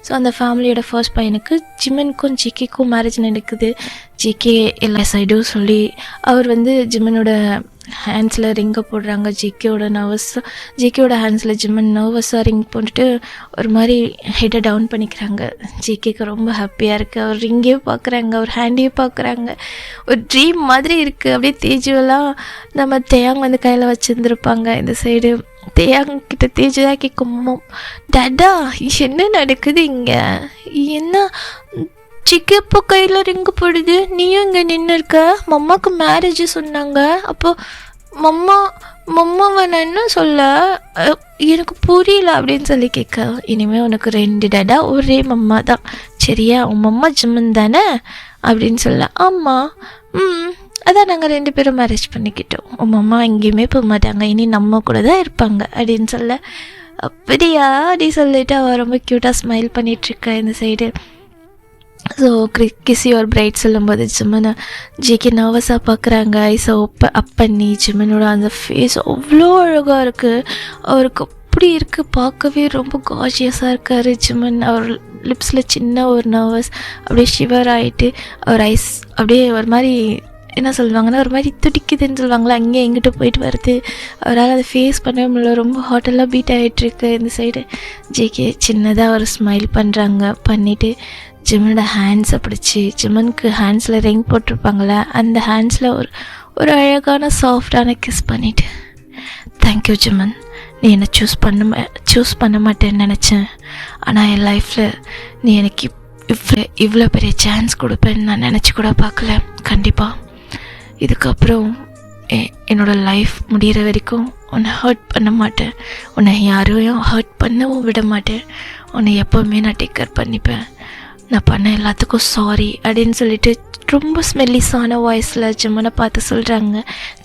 ஸோ அந்த ஃபேமிலியோட ஃபர்ஸ்ட் பையனுக்கு ஜிமனுக்கும் ஜேகேக்கும் மேரேஜ் நடக்குது. ஜேகே எல்லா சைடும் சொல்லி அவர் வந்து ஜிமனோட ஹேண்ட்ஸில் ரிங்கை போடுறாங்க. ஜேகேயோட ஹேண்ட்ஸில் ஜிமன் நர்வஸாக ரிங் போட்டுட்டு ஒரு மாதிரி ஹெட்டை டவுன் பண்ணிக்கிறாங்க. ஜேகேக்கு ரொம்ப ஹாப்பியாக இருக்குது. அவர் ரிங்கே பார்க்குறாங்க, அவர் ஹேண்டையே பார்க்குறாங்க. ஒரு ட்ரீம் மாதிரி இருக்குது. அப்படியே தேஜுவெல்லாம் நம்ம தேயாங் வந்து கையில் வச்சுருந்துருப்பாங்க. இந்த சைடு தேயாங்கிட்ட தேஜு தான் கேட்கும், டாடா என்ன நடக்குது இங்கே, என்ன சிக்கப்போ கையில் ரிங்கு போடுது, நீயும் இங்கே நின்று இருக்க, மம்மாவுக்கு மேரேஜ் சொன்னாங்க, அப்போ மம்மாவை நான் என்ன சொல்ல, எனக்கு புரியல அப்படின்னு சொல்லி கேட்க. இனிமேல் உனக்கு 2 டாடா ஒரே மம்மா தான் சரியா, உன் மம்மா ஜிம்மன் தானே அப்படின்னு சொல்ல. ஆமாம், அதான் நாங்கள் 2 பேரும் மேரேஜ் பண்ணிக்கிட்டோம், உன் அம்மா எங்கேயுமே போக மாட்டாங்க, இனி நம்ம கூட தான் இருப்பாங்க அப்படின்னு சொல்ல. அப்படியா அப்படி சொல்லிட்டு அவள் ரொம்ப க்யூட்டாக ஸ்மைல் பண்ணிகிட்ருக்கா இந்த side. So kiss your bride சொல்லும்போது ஜிம்மனை ஜேகே நர்வஸாக பார்க்குறாங்க. ஐஸை அப் பண்ணி ஜிம்மனோட அந்த ஃபேஸ் அவ்வளோ அழகாக இருக்குது. அவருக்கு அப்படி இருக்குது, பார்க்கவே ரொம்ப கார்ஜியஸாக இருக்கார் ஜிம்மன். அவர் லிப்ஸில் சின்ன ஒரு நர்வஸ் அப்படியே ஷிவர் ஆகிட்டு, அவர் ஐஸ் அப்படியே ஒரு மாதிரி என்ன சொல்லுவாங்கன்னா ஒரு மாதிரி துடிக்குதுன்னு சொல்லுவாங்களா, அங்கேயே எங்கிட்ட போயிட்டு வருது. அவரால் அதை ஃபேஸ் பண்ணவே முடியல, ரொம்ப ஹாட்டெல்லாம் பீட் ஆகிட்டுருக்கு. இந்த சைடு ஜேகே சின்னதாக ஒரு ஸ்மைல் பண்ணுறாங்க. பண்ணிவிட்டு ஜிம்மனோட ஹேண்ட்ஸை பிடிச்சி, ஜிம்மனுக்கு ஹேண்ட்ஸில் ரிங் போட்டிருப்பாங்களே அந்த ஹேண்ட்ஸில் ஒரு அழகான சாஃப்டான கிஸ் பண்ணிவிட்டு, தேங்க்யூ ஜிம்மன், நீ என்னை சூஸ் பண்ண மாட்டேன்னு நினச்சேன், ஆனால் என் லைஃப்பில் நீ எனக்கு இவ்வளோ பெரிய சான்ஸ் கொடுப்பேன்னு நான் நினச்சி கூட பார்க்கல. கண்டிப்பாக இதுக்கப்புறம் என்னோடய லைஃப் முடிகிற வரைக்கும் உன்னை ஹர்ட் பண்ண மாட்டேன், உன்னை யாரையும் ஹர்ட் பண்ணவும் விட மாட்டேன், உன்னை எப்போவுமே நான் டேக் கேர் பண்ணிப்பேன், நான் பண்ண எல்லாத்துக்கும் சாரி அப்படின்னு சொல்லிட்டு ரொம்ப ஸ்மெல்லிஸான வாய்ஸில் ஜிம்மனை பார்த்து சொல்கிறாங்க.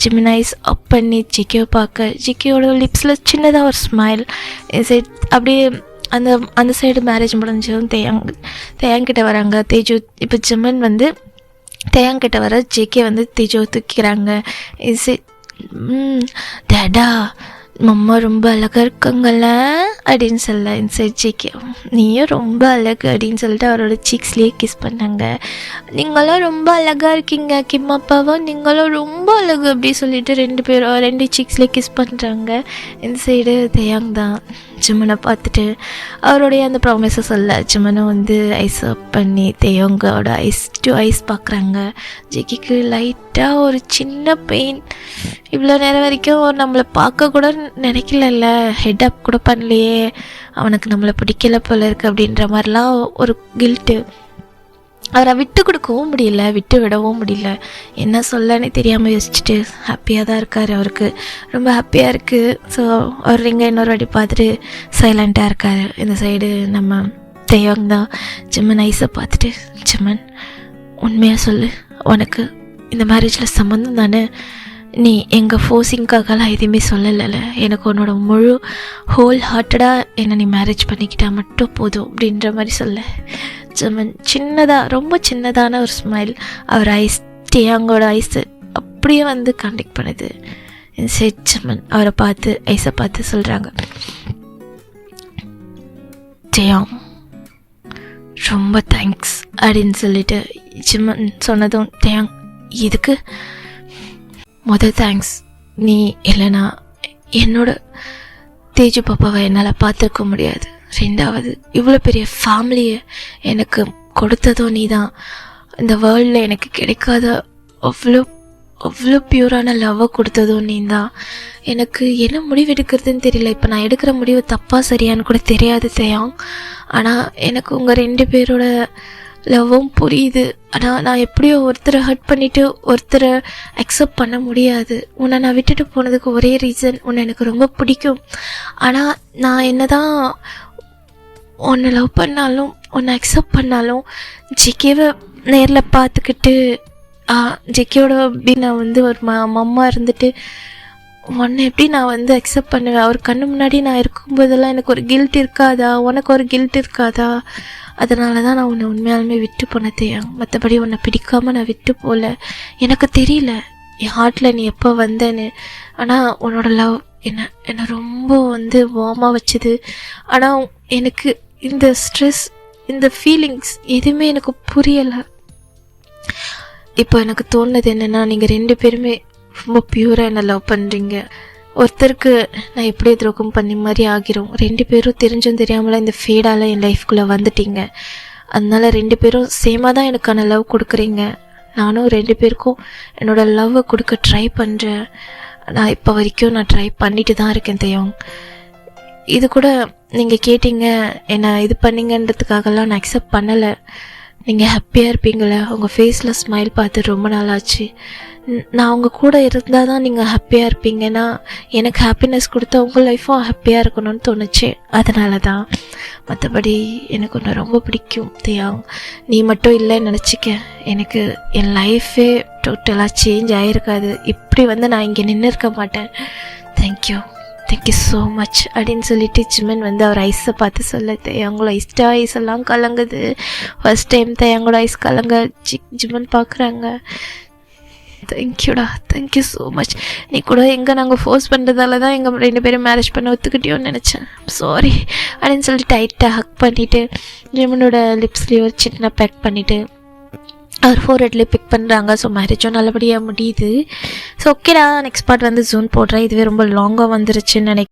ஜிமின் ஐஸ் அப் பண்ணி ஜிகேவை பார்க்க, ஜிகேயோட லிப்ஸில் சின்னதாக ஒரு ஸ்மைல். சைட் அப்படியே அந்த சைடு மேரேஜ் முடிஞ்சதும் தேயாங்கிட்ட வராங்க தேஜு. இப்போ ஜிம்மன் வந்து தேயாங்கிட்ட வர ஜேகே வந்து தேஜுவை தூக்கிறாங்க. டேடா மம்மா ரொம்ப அழகாக இருக்காங்கல்ல அப்படின்னு சொல்ல. இன்சைட் ஜேகே நீயும் ரொம்ப அழகு அப்படின்னு சொல்லிட்டு அவரோட சீக்ஸ்லேயே கிஸ் பண்ணாங்க. நீங்களும் ரொம்ப அழகாக இருக்கீங்க கிம்மாப்பாவும், நீங்களும் ரொம்ப அழகு அப்படி சொல்லிட்டு 2 பேரும் 2 சீக்ஸ்லேயே கிஸ் பண்ணுறாங்க. இந்த சைடு தேயாங் தான் ஜிம்மனை பார்த்துட்டு அவருடைய அந்த ப்ராமிஸை சொல்ல. ஜிம்மனும் வந்து ஐஸ் அப் பண்ணி தேயோங்கோட ஐஸ் டு ஐஸ் பார்க்குறாங்க. ஜெகிக்கு லைட்டாக ஒரு சின்ன பெயின். இவ்வளோ நேரம் வரைக்கும் நம்மளை பார்க்க கூட நினைக்கல, ஹெட் அப் கூட பண்ணலையே, அவனுக்கு நம்மளை பிடிக்கல போல இருக்குது அப்படின்ற மாதிரிலாம் ஒரு கில்ட்டு. அவரை விட்டு கொடுக்கவும் முடியல, விட்டு விடவும் முடியல. என்ன சொல்லன்னு தெரியாமல் யோசிச்சுட்டு ஹாப்பியாக தான் இருக்கார். அவருக்கு ரொம்ப ஹாப்பியாக இருக்குது. ஸோ அவர் ரிங்கை இன்னொரு வாட்டி பார்த்துட்டு சைலண்ட்டாக இருக்கார். இந்த சைடு நம்ம தெய்வங்க தான் ஜிம்மன் ஐஸை பார்த்துட்டு, ஜிம்மன் உண்மையாக சொல்லு, உனக்கு இந்த மேரேஜில் சம்மந்தம் தானே? நீ எங்கள் ஃபோர்ஸிங்காகலாம் எதுவுமே சொல்லலைல்ல, எனக்கு உன்னோட முழு ஹோல் ஹார்ட்டடாக என்னை நீ மேரேஜ் பண்ணிக்கிட்டால் மட்டும் போதும் அப்படின்ற மாதிரி சொல்ல. ஜிம்மன் சின்னதாக, ரொம்ப சின்னதான ஒரு ஸ்மைல் அவர் ஐஸ், டேயாங்கோட ஐஸு அப்படியே வந்து கான்டெக்ட் பண்ணுது. சரி, ஜிம்மன் அவரை பார்த்து ஐஸை பார்த்து சொல்கிறாங்க, டேயாங் ரொம்ப தேங்க்ஸ் அப்படின்னு சொல்லிட்டு ஜிம்மன் சொன்னதும், டேயாங் இதுக்கு முதல் தேங்க்ஸ், நீ இல்லைனா என்னோட தேஜு பாப்பாவை என்னால் பார்த்துருக்க முடியாது. ரெண்டாவது, இவ்வளோ பெரிய ஃபேமிலியை எனக்கு கொடுத்ததும் நீ தான். இந்த வேர்ல்டில் எனக்கு கிடைக்காத அவ்வளோ அவ்வளோ பியூரான லவ்வை கொடுத்ததும் நீ தான். எனக்கு என்ன முடிவு எடுக்கிறதுன்னு தெரியல. இப்போ நான் எடுக்கிற முடிவு தப்பாக சரியான்னு கூட தெரியாது தயாங். ஆனால் எனக்கு உங்கள் 2 பேரோட லவ்வும் புரியுது. ஆனால் நான் எப்படியோ ஒருத்தரை ஹர்ட் பண்ணிவிட்டு ஒருத்தரை அக்செப்ட் பண்ண முடியாது. உன்னை நான் விட்டுட்டு போனதுக்கு ஒரே ரீசன், உன்னை எனக்கு ரொம்ப பிடிக்கும். ஆனால் நான் என்ன தான் உன்னை லவ் பண்ணாலும் உன்னை அக்செப்ட் பண்ணாலும் ஜிகேவை நேரில் பார்த்துக்கிட்டு ஜெக்கியோட எப்படி நான் வந்து ஒரு அம்மா இருந்துட்டு உன்னை எப்படி நான் வந்து அக்செப்ட் பண்ணுவேன்? அவர் கண்ணு முன்னாடி நான் இருக்கும்போதெல்லாம் எனக்கு ஒரு கில்ட் இருக்காதா? உனக்கு ஒரு கில்ட் இருக்காதா? அதனால தான் நான் உன்னை உண்மையாலுமே விட்டு போனதேன். மற்றபடி உன்னை பிடிக்காமல் நான் விட்டு போகல. எனக்கு தெரியல என் ஹார்ட்டில் நீ எப்போ வந்தேன்னு. ஆனால் உன்னோட லவ் என்னை ரொம்ப வந்து வார்மாக வச்சுது. ஆனால் எனக்கு இந்த ஸ்ட்ரெஸ், இந்த ஃபீலிங்ஸ் எதுவுமே எனக்கு புரியலை. இப்போ எனக்கு தோணுது என்னென்னா, நீங்கள் 2 பேருமே ரொம்ப பியூராக என்னை லவ் பண்ணுறீங்க. ஒருத்தருக்கு நான் எப்படியே துரோகம் பண்ணி மாதிரி ஆகிரும். 2 பேரும் தெரிஞ்சும் தெரியாமல இந்த ஃபேடால் என் லைஃப்குள்ளே வந்துட்டீங்க. அதனால 2 பேரும் சேமாக தான் எனக்கான லவ் கொடுக்குறீங்க. நானும் 2 பேருக்கும் என்னோடய லவ்வை கொடுக்க ட்ரை பண்ணுறேன். நான் இப்போ வரைக்கும் நான் ட்ரை பண்ணிட்டு தான் இருக்கேன் தெய்வம். இது கூட நீங்கள் கேட்டீங்க என்னை இது பண்ணிங்கன்றதுக்காகலாம் நான் அக்செப்ட் பண்ணலை. நீங்கள் ஹாப்பியாக இருப்பீங்களே, உங்கள் ஃபேஸில் ஸ்மைல் பார்த்து ரொம்ப நாளாச்சு. நான் உங்கள் கூட இருந்தால் தான் நீங்கள் ஹாப்பியாக இருப்பீங்கன்னா எனக்கு ஹாப்பினஸ் கொடுத்தா உங்கள் லைஃப்பும் ஹாப்பியாக இருக்கணும்னு தோணுச்சு. அதனால தான். மற்றபடி எனக்கு ஒன்று ரொம்ப பிடிக்கும் தியாங். நீ மட்டும் இல்லைன்னு நினச்சிக்க, எனக்கு என் லைஃபே டோட்டலாக சேஞ்ச் ஆகிருக்காது. இப்படி வந்து நான் இங்கே நின்று இருக்க மாட்டேன். தேங்க்யூ ஸோ மச் அப்படின்னு சொல்லிட்டு ஜிம்மன் வந்து அவர் ஐஸை பார்த்து சொல்ல, தேயாங்களோட ஐஸ் எல்லாம் கலங்குது. ஃபர்ஸ்ட் டைம் தேயாங்களோட ஐஸ் கலங்க ஜிம்மன் பார்க்குறாங்க. தேங்க்யூடா, தேங்க்யூ ஸோ மச். நீ கூட எங்கே நாங்கள் ஃபோர்ஸ் பண்ணுறதால தான் எங்கள் 2 பேரும் மேரேஜ் பண்ண ஒத்துக்கிட்டியோன்னு நினச்சேன். சாரி அப்படின்னு சொல்லிட்டு டைட்டாக ஹக் பண்ணிவிட்டு ஜிம்மனோட லிப்ஸ்லேயே ஒரு சின்ன பேக் பண்ணிவிட்டு அவர் 4 ஹெட்லேயே பிக் பண்ணுறாங்க. ஸோ மேரேஜும் நல்லபடியாக முடியுது. ஸோ ஓகேடா, நெக்ஸ்ட் பார்ட் வந்து ஜூன் போடுறேன். இதுவே ரொம்ப லாங்காக வந்துருச்சுன்னு நினைக்கிறேன்.